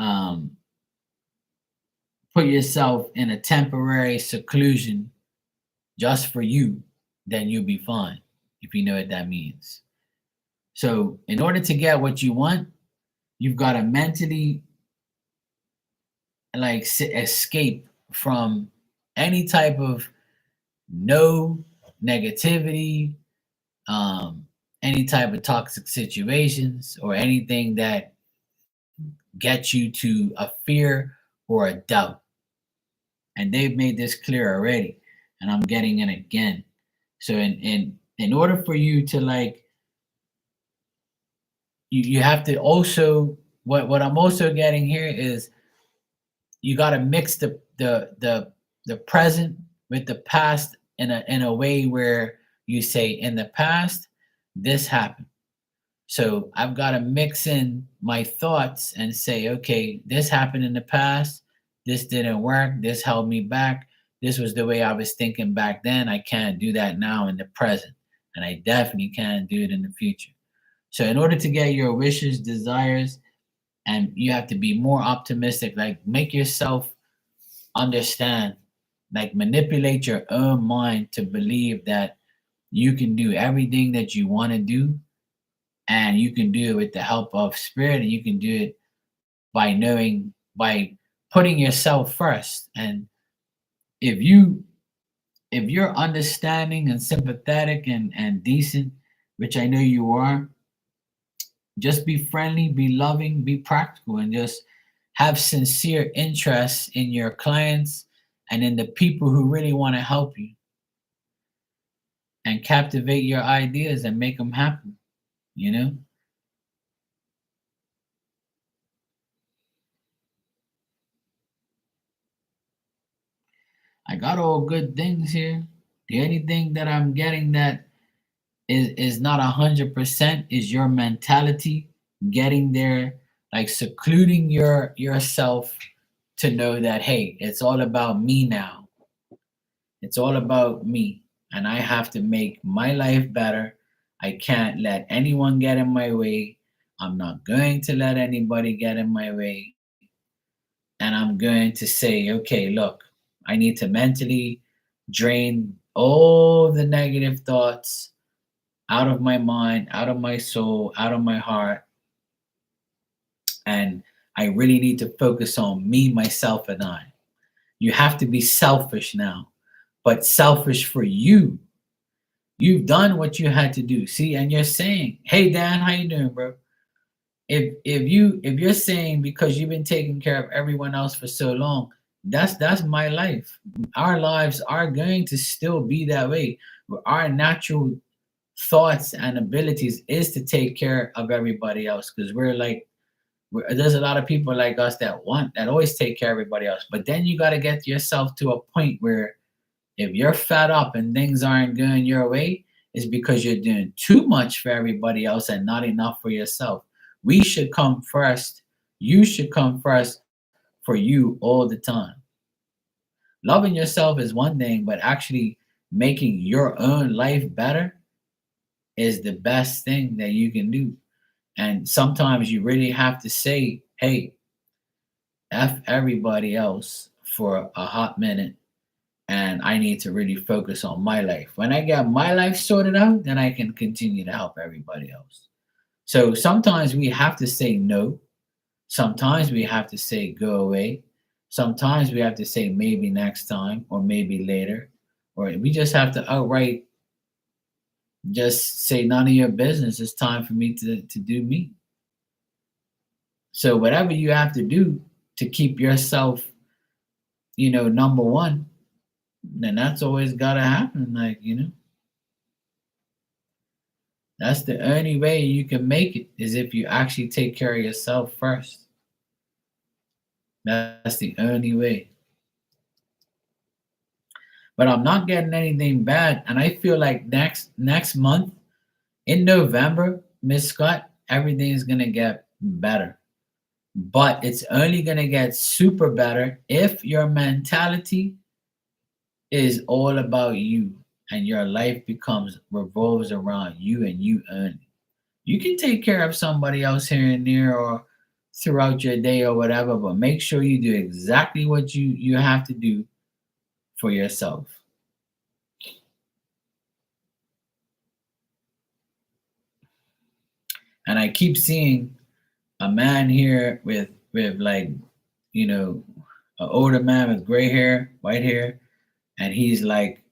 put yourself in a temporary seclusion just for you, then you'll be fine, if you know what that means. So in order to get what you want, you've got to mentally like escape from any type of no negativity, um, any type of toxic situations, or anything that gets you to a fear or a doubt. And they've made this clear already, and I'm getting it again. So in order for you to like, you have to also, what I'm also getting here is you got to mix the present with the past in a way where you say, in the past this happened, so I've got to mix in my thoughts and say, okay, this happened in the past, this didn't work, this held me back, this was the way I was thinking back then, I can't do that now in the present, and I definitely can't do it in the future. So in order to get your wishes, desires, and you have to be more optimistic, like make yourself understand, like manipulate your own mind to believe that you can do everything that you want to do, and you can do it with the help of spirit, and you can do it by knowing, by putting yourself first. And if you, if you're understanding and sympathetic and decent, which I know you are, just be friendly, be loving, be practical, and just have sincere interest in your clients and in the people who really want to help you, and captivate your ideas and make them happen, you know? I got all good things here. The only thing that I'm getting that is not 100% is your mentality getting there, like secluding yourself to know that, hey, it's all about me now. It's all about me, and I have to make my life better. I can't let anyone get in my way. I'm not going to let anybody get in my way. And I'm going to say, okay, look, I need to mentally drain all the negative thoughts out of my mind, out of my soul, out of my heart. And I really need to focus on me, myself, and I. You have to be selfish now, but selfish for you. You've done what you had to do. See, and you're saying, "Hey Dan, how you doing, bro?" If you're saying because you've been taking care of everyone else for so long, that's my life. Our lives are going to still be that way. Our natural thoughts and abilities is to take care of everybody else, because there's a lot of people like us that always take care of everybody else. But then you got to get yourself to a point where if you're fed up and things aren't going your way, it's because you're doing too much for everybody else and not enough for yourself. We should come first. You should come first for you all the time. Loving yourself is one thing, but actually making your own life better is the best thing that you can do. And sometimes you really have to say, hey, F everybody else for a hot minute, and I need to really focus on my life. When I get my life sorted out, then I can continue to help everybody else. So sometimes we have to say no. Sometimes we have to say go away. Sometimes we have to say maybe next time or maybe later. Or we just have to outright just say none of your business. It's time for me to do me. So whatever you have to do to keep yourself, number one, then that's always gotta happen. Like, that's the only way you can make it, is if you actually take care of yourself first. That's the only way. But I'm not getting anything bad, and I feel like next month in November, Miss Scott, everything's gonna get better. But it's only gonna get super better if your mentality is all about you and your life becomes revolves around you and you only. You can take care of somebody else here and there or throughout your day or whatever, but make sure you do exactly what you have to do for yourself. And I keep seeing a man here with like, you know, an older man with gray hair, white hair, and he's like,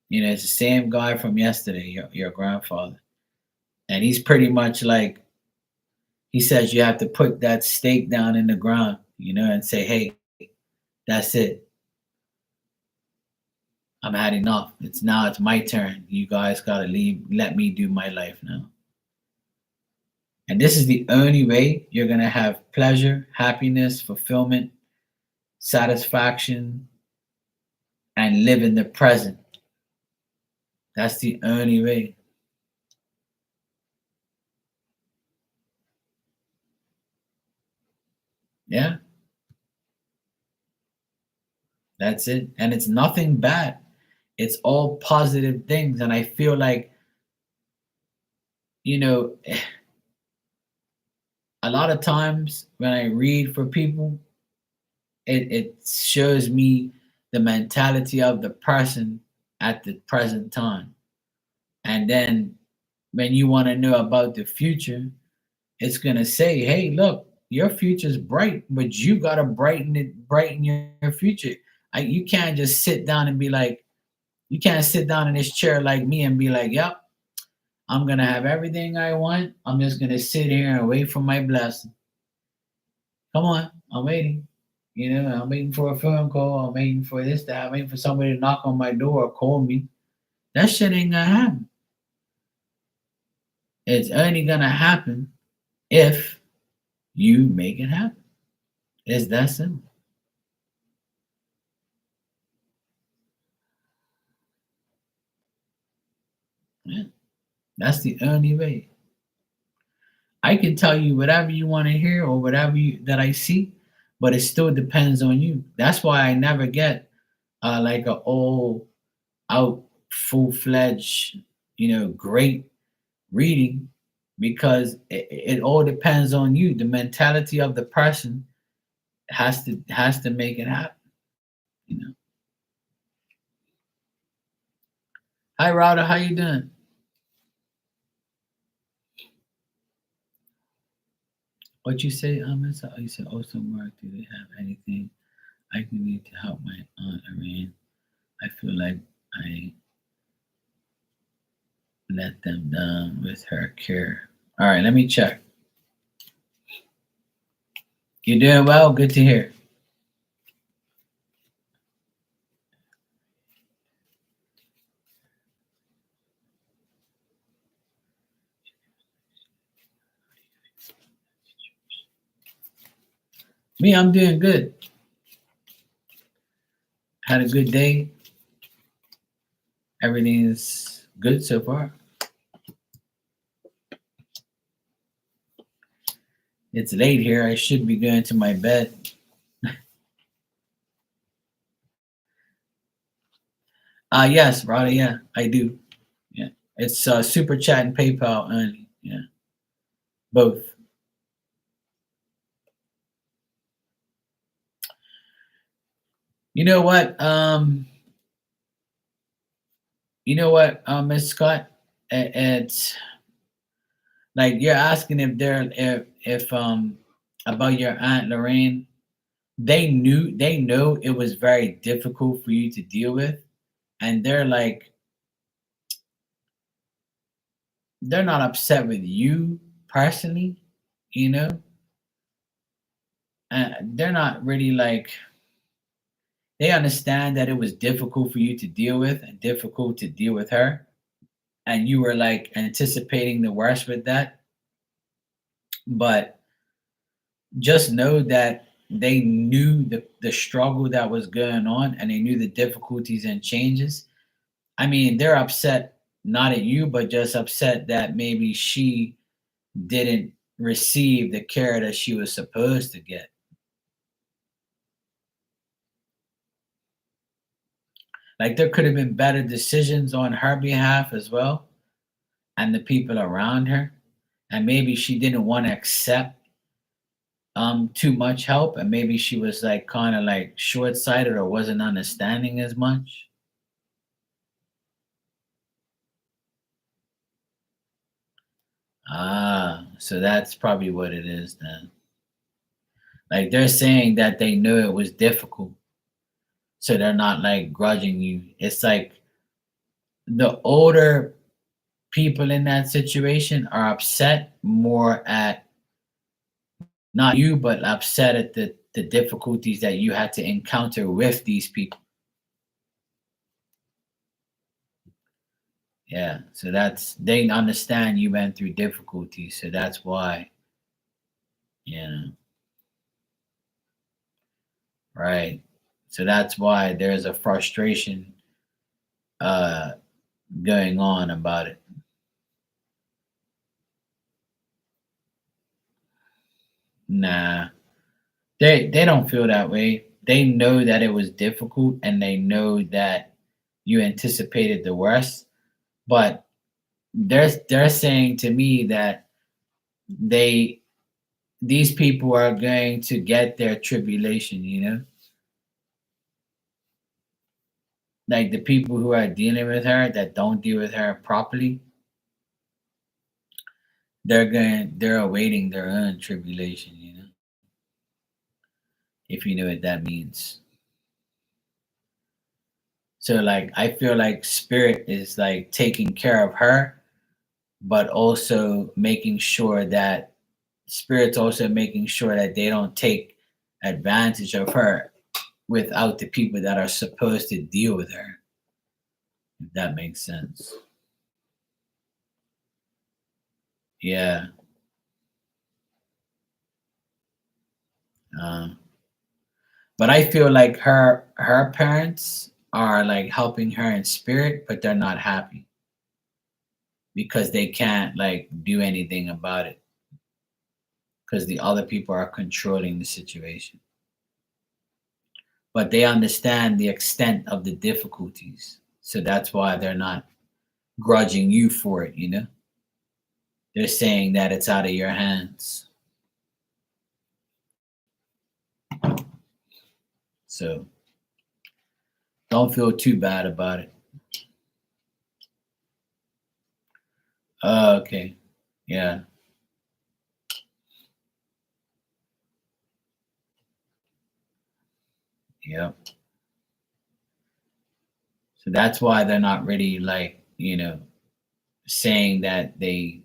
it's the same guy from yesterday, your grandfather. And he's pretty much like, he says you have to put that stake down in the ground, and say, hey, that's it. I'm had enough. It's my turn. You guys gotta leave. Let me do my life now. And this is the only way you're gonna have pleasure, happiness, fulfillment, satisfaction, and live in the present. That's the only way. Yeah, that's it. And it's nothing bad. It's all positive things. And I feel like, you know, a lot of times when I read for people, it shows me the mentality of the person at the present time. And then when you want to know about the future, it's gonna say, hey, look, your future's bright, but you gotta brighten your future. You can't just sit down and be like, you can't sit down in this chair like me and be like, yep, I'm gonna have everything I want. I'm just gonna sit here and wait for my blessing. Come on, I'm waiting. I'm waiting for a phone call. I'm waiting for this, that. I'm waiting for somebody to knock on my door or call me. That shit ain't gonna happen. It's only gonna happen if you make it happen. It's that simple. Yeah, that's the only way. I can tell you whatever you want to hear or whatever that I see, but it still depends on you. That's why I never get like a all out full fledged, great reading because it all depends on you. The mentality of the person has to make it happen. You know. Hi, Rada, how you doing? What you say, you said awesome work. Do they have anything I can need to help my aunt Irene? I feel like I let them down with her care. All right, let me check. You're doing well. Good to hear. Me, I'm doing good. Had a good day. Everything is good so far. It's late here. I should be going to my bed. Yes, Rada. Yeah, I do. Yeah, it's super chat and PayPal only. Yeah, both. You know what? Miss Scott? It's like you're asking if they're if about your aunt Lorraine. They know it was very difficult for you to deal with, and they're not upset with you personally, you know. They're not really like they understand that it was difficult for you to deal with and difficult to deal with her, and you were like anticipating the worst with that, but just know that they knew the struggle that was going on and they knew the difficulties and changes. I mean, they're upset not at you, but just upset that maybe she didn't receive the care that she was supposed to get. Like there could have been better decisions on her behalf as well and the people around her. And maybe she didn't want to accept too much help, and maybe she was like kind of like short-sighted or wasn't understanding as much. Ah, so that's probably what it is then. Like they're saying that they knew it was difficult, so they're not like grudging you. It's like the older people in that situation are upset more at not you, but upset at the difficulties that you had to encounter with these people. Yeah, so that's they understand you went through difficulties, so that's why, yeah, right. So that's why there's a frustration uh going on about it. Nah, they don't feel that way. They know that it was difficult and they know that you anticipated the worst, but they're saying to me that they these people are going to get their tribulation, you know? Like the people who are dealing with her that don't deal with her properly, they're awaiting their own tribulation, you know, if you know what that means. So like I feel like spirit is like taking care of her, but also making sure that spirit's also making sure that they don't take advantage of her without the people that are supposed to deal with her, if that makes sense. Yeah. Um, but I feel like her parents are like helping her in spirit, but they're not happy because they can't like do anything about it because the other people are controlling the situation. But they understand the extent of the difficulties. So that's why they're not grudging you for it, you know? They're saying that it's out of your hands. So don't feel too bad about it. Oh, okay. Yeah. Yep. So that's why they're not really like, you know, saying that they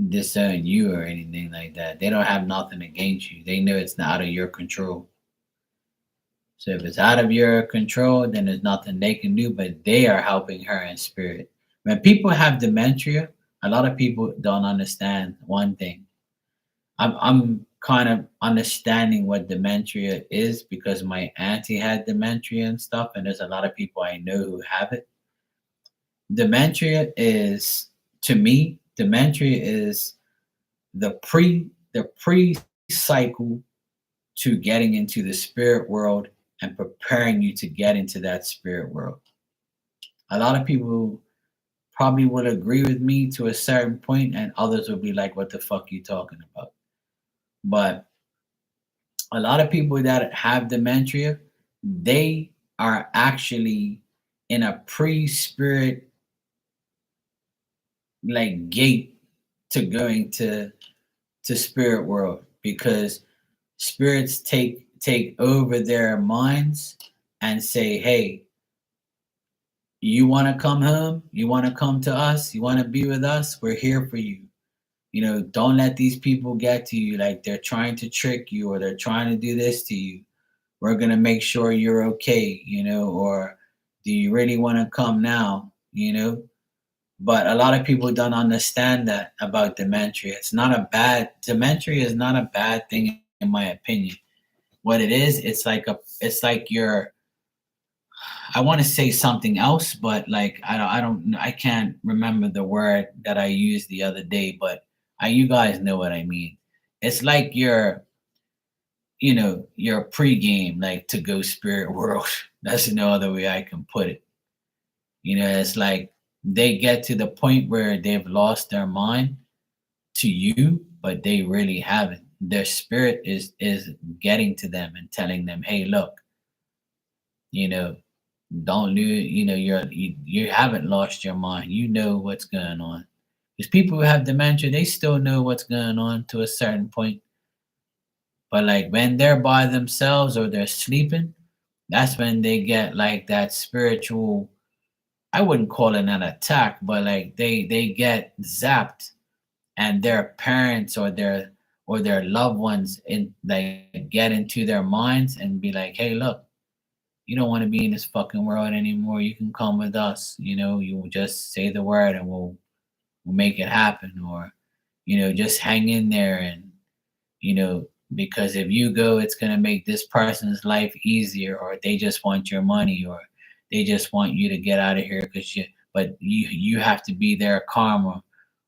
disown you or anything like that. They don't have nothing against you. They know it's not out of your control. So if it's out of your control, then there's nothing they can do, but they are helping her in spirit. When people have dementia, a lot of people don't understand one thing. I'm kind of understanding what dementia is because my auntie had dementia and stuff, and there's a lot of people I know who have it. Dementia is, to me, dementia is the pre cycle to getting into the spirit world and preparing you to get into that spirit world. A lot of people probably would agree with me to a certain point, and others would be like, "What the fuck you talking about?" But a lot of people that have dementia, they are actually in a pre-spirit like gate to going to spirit world because spirits take over their minds and say, "Hey, you want to come home? You want to come to us? You want to be with us? We're here for you. You know, don't let these people get to you like they're trying to trick you or they're trying to do this to you. We're going to make sure you're okay, you know, or do you really want to come now, you know?" But a lot of people don't understand that about dementia. It's not a bad dementia is not a bad thing in my opinion. What it is, it's like I want to say something else, but like I can't remember the word that I used the other day, but you guys know what I mean. It's like your pregame, like to go spirit world. That's no other way I can put it. It's like they get to the point where they've lost their mind to you, but they really haven't. Their spirit is getting to them and telling them, "Hey, look, you know, don't lose. You haven't lost your mind. You know what's going on." Because people who have dementia, they still know what's going on to a certain point. But like when they're by themselves or they're sleeping, that's when they get like that spiritual. I wouldn't call it an attack, but like they get zapped, and their parents or their loved ones in like get into their minds and be like, "Hey, look, you don't want to be in this fucking world anymore. You can come with us. You will just say the word and we'll make it happen, or just hang in there, and you know because if you go, it's going to make this person's life easier, or they just want your money, or they just want you to get out of here because you have to be their karma,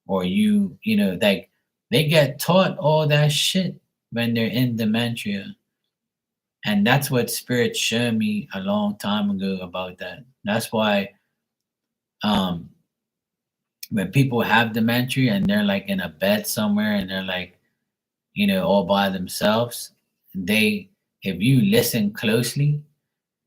or like they get taught all that shit when they're in dementia. And that's what spirit showed me a long time ago about that. That's why um when people have dementia and they're like in a bed somewhere and they're like, all by themselves, they if you listen closely,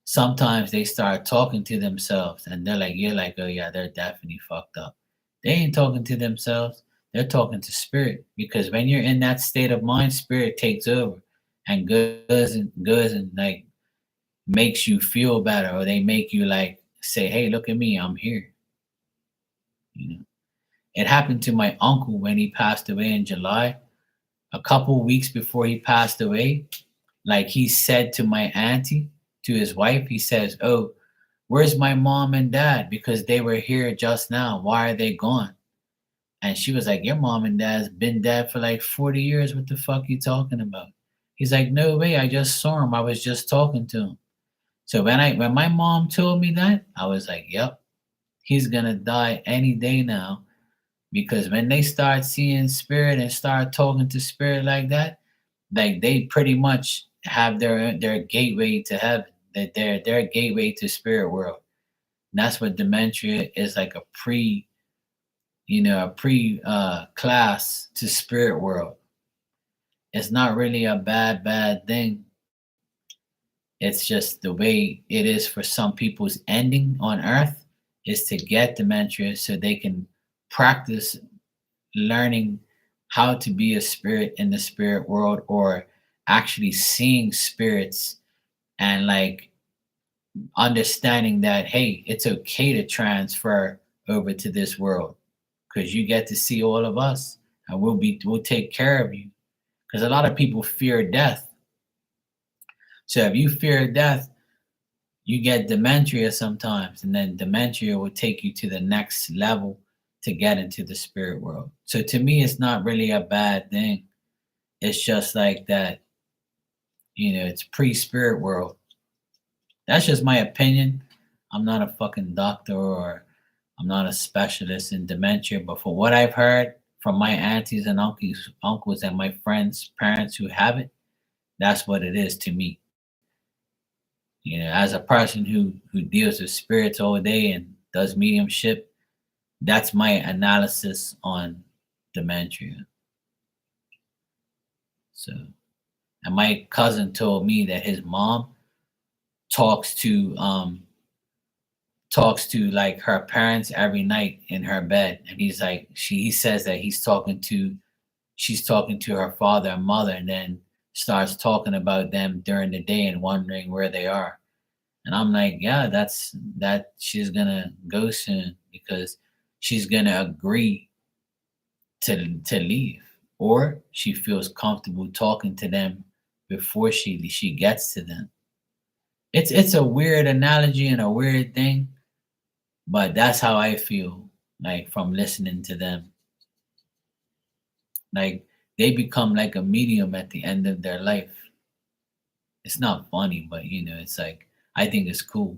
sometimes they start talking to themselves and you're like, oh yeah, they're definitely fucked up. They ain't talking to themselves, they're talking to spirit. Because when you're in that state of mind, spirit takes over and goes and like makes you feel better, or they make you like say, hey, look at me, I'm here. you know it happened to my uncle when he passed away in July. A couple weeks before he passed away, like he said to my auntie, to his wife, he says, oh, where's my mom and dad? Because they were here just now. Why are they gone? And she was like, your mom and dad's been dead for like 40 years. What the fuck you talking about? He's like, no way. I just saw him. I was just talking to him. So when my mom told me that, I was like, yep, he's gonna die any day now. Because when they start seeing spirit and start talking to spirit like that, like they pretty much have their gateway to heaven, that their gateway to spirit world. And that's what dementia is, like a pre class to spirit world. It's not really a bad thing. It's just the way it is for some people's ending on earth is to get dementia so they can practice learning how to be a spirit in the spirit world, or actually seeing spirits, and like understanding that, hey, it's okay to transfer over to this world because you get to see all of us, and we'll take care of you. Because a lot of people fear death. So if you fear death, you get dementia sometimes, and then dementia will take you to the next level to get into the spirit world. So to me, it's not really a bad thing. It's just like that, it's pre-spirit world. That's just my opinion. I'm not a fucking doctor, or I'm not a specialist in dementia, but for what I've heard from my aunties and uncles and my friends' parents who have it, that's what it is to me. As a person who deals with spirits all day and does mediumship, that's my analysis on dementia. So, and my cousin told me that his mom talks to like her parents every night in her bed, and he's like he says that she's talking to her father and mother, and then starts talking about them during the day and wondering where they are. And I'm like, yeah, that she's gonna go soon, because she's gonna agree to leave, or she feels comfortable talking to them before she gets to them. It's a weird analogy and a weird thing, but that's how I feel, like from listening to them. Like they become like a medium at the end of their life. It's not funny, but it's like, I think it's cool.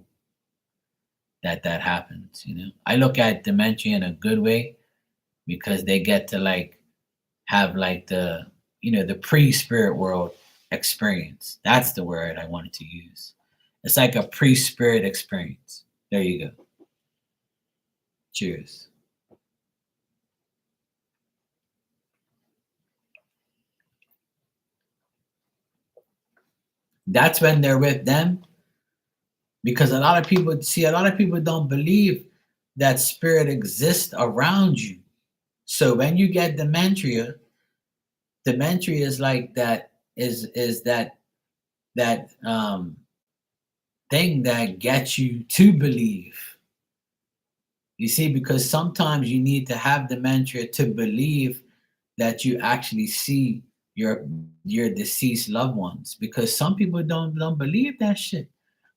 that happens. I look at dementia in a good way because they get to like have like the pre-spirit world experience. That's the word I wanted to use. It's like a pre-spirit experience. There you go. Cheers. That's when they're with them, because a lot of people don't believe that spirit exists around you. So when you get dementia is like that, is that thing that gets you to believe. You see, because sometimes you need to have dementia to believe that you actually see your deceased loved ones, because some people don't believe that shit.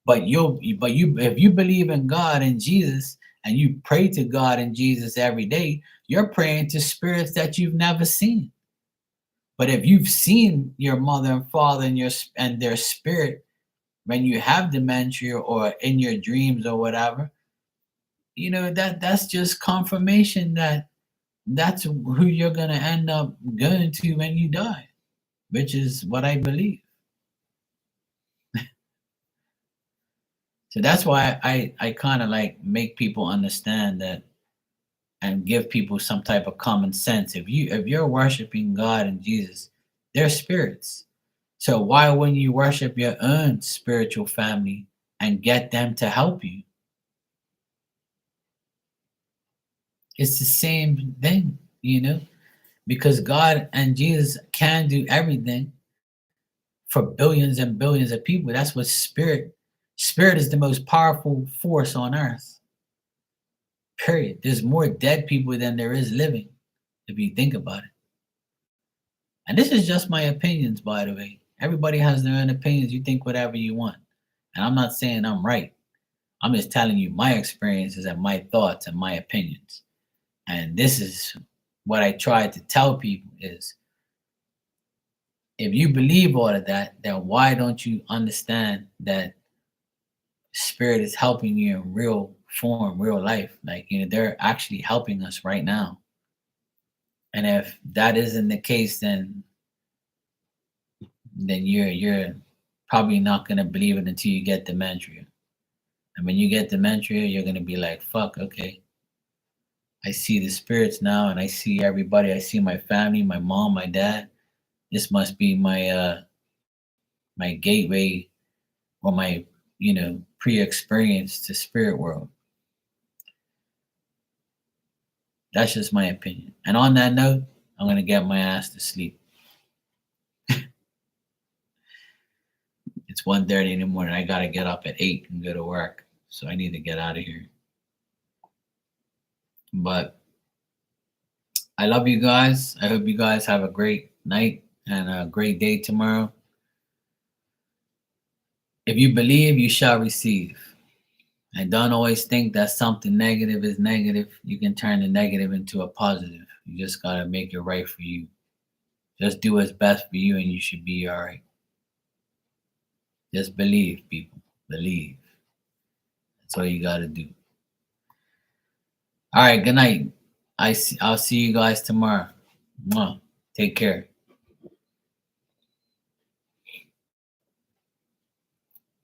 But you if you believe in God and Jesus and you pray to God and Jesus every day, you're praying to spirits that you've never seen. But if you've seen your mother and father and their spirit when you have dementia or in your dreams or whatever, that's just confirmation that that's who you're gonna end up going to when you die, which is what I believe. So that's why I kind of like make people understand that and give people some type of common sense. If you're worshiping God and Jesus, they're spirits. So why wouldn't you worship your own spiritual family and get them to help you? It's the same thing, because God and Jesus can do everything for billions and billions of people. That's what spirit is the most powerful force on earth. Period. There's more dead people than there is living, if you think about it. And this is just my opinions, by the way. Everybody has their own opinions. You think whatever you want. And I'm not saying I'm right. I'm just telling you my experiences and my thoughts and my opinions. And this is what I try to tell people is, if you believe all of that, then why don't you understand that spirit is helping you in real form, real life? Like, they're actually helping us right now. And if that isn't the case, then you're probably not gonna believe it until you get dementia. And when you get dementia, you're gonna be like, fuck, okay. I see the spirits now and I see everybody. I see my family, my mom, my dad. This must be my gateway or my pre-experience to spirit world. That's just my opinion. And on that note, I'm gonna get my ass to sleep. It's 1:30 in the morning. I gotta get up at 8 and go to work. So I need to get out of here. But I love you guys. I hope you guys have a great night and a great day tomorrow. If you believe, you shall receive. And don't always think that something negative is negative. You can turn the negative into a positive. You just gotta make it right for you. Just do what's best for you and you should be all right. Just believe, people. Believe. That's all you gotta do. All right, good night. I'll see you guys tomorrow. Mwah. Take care.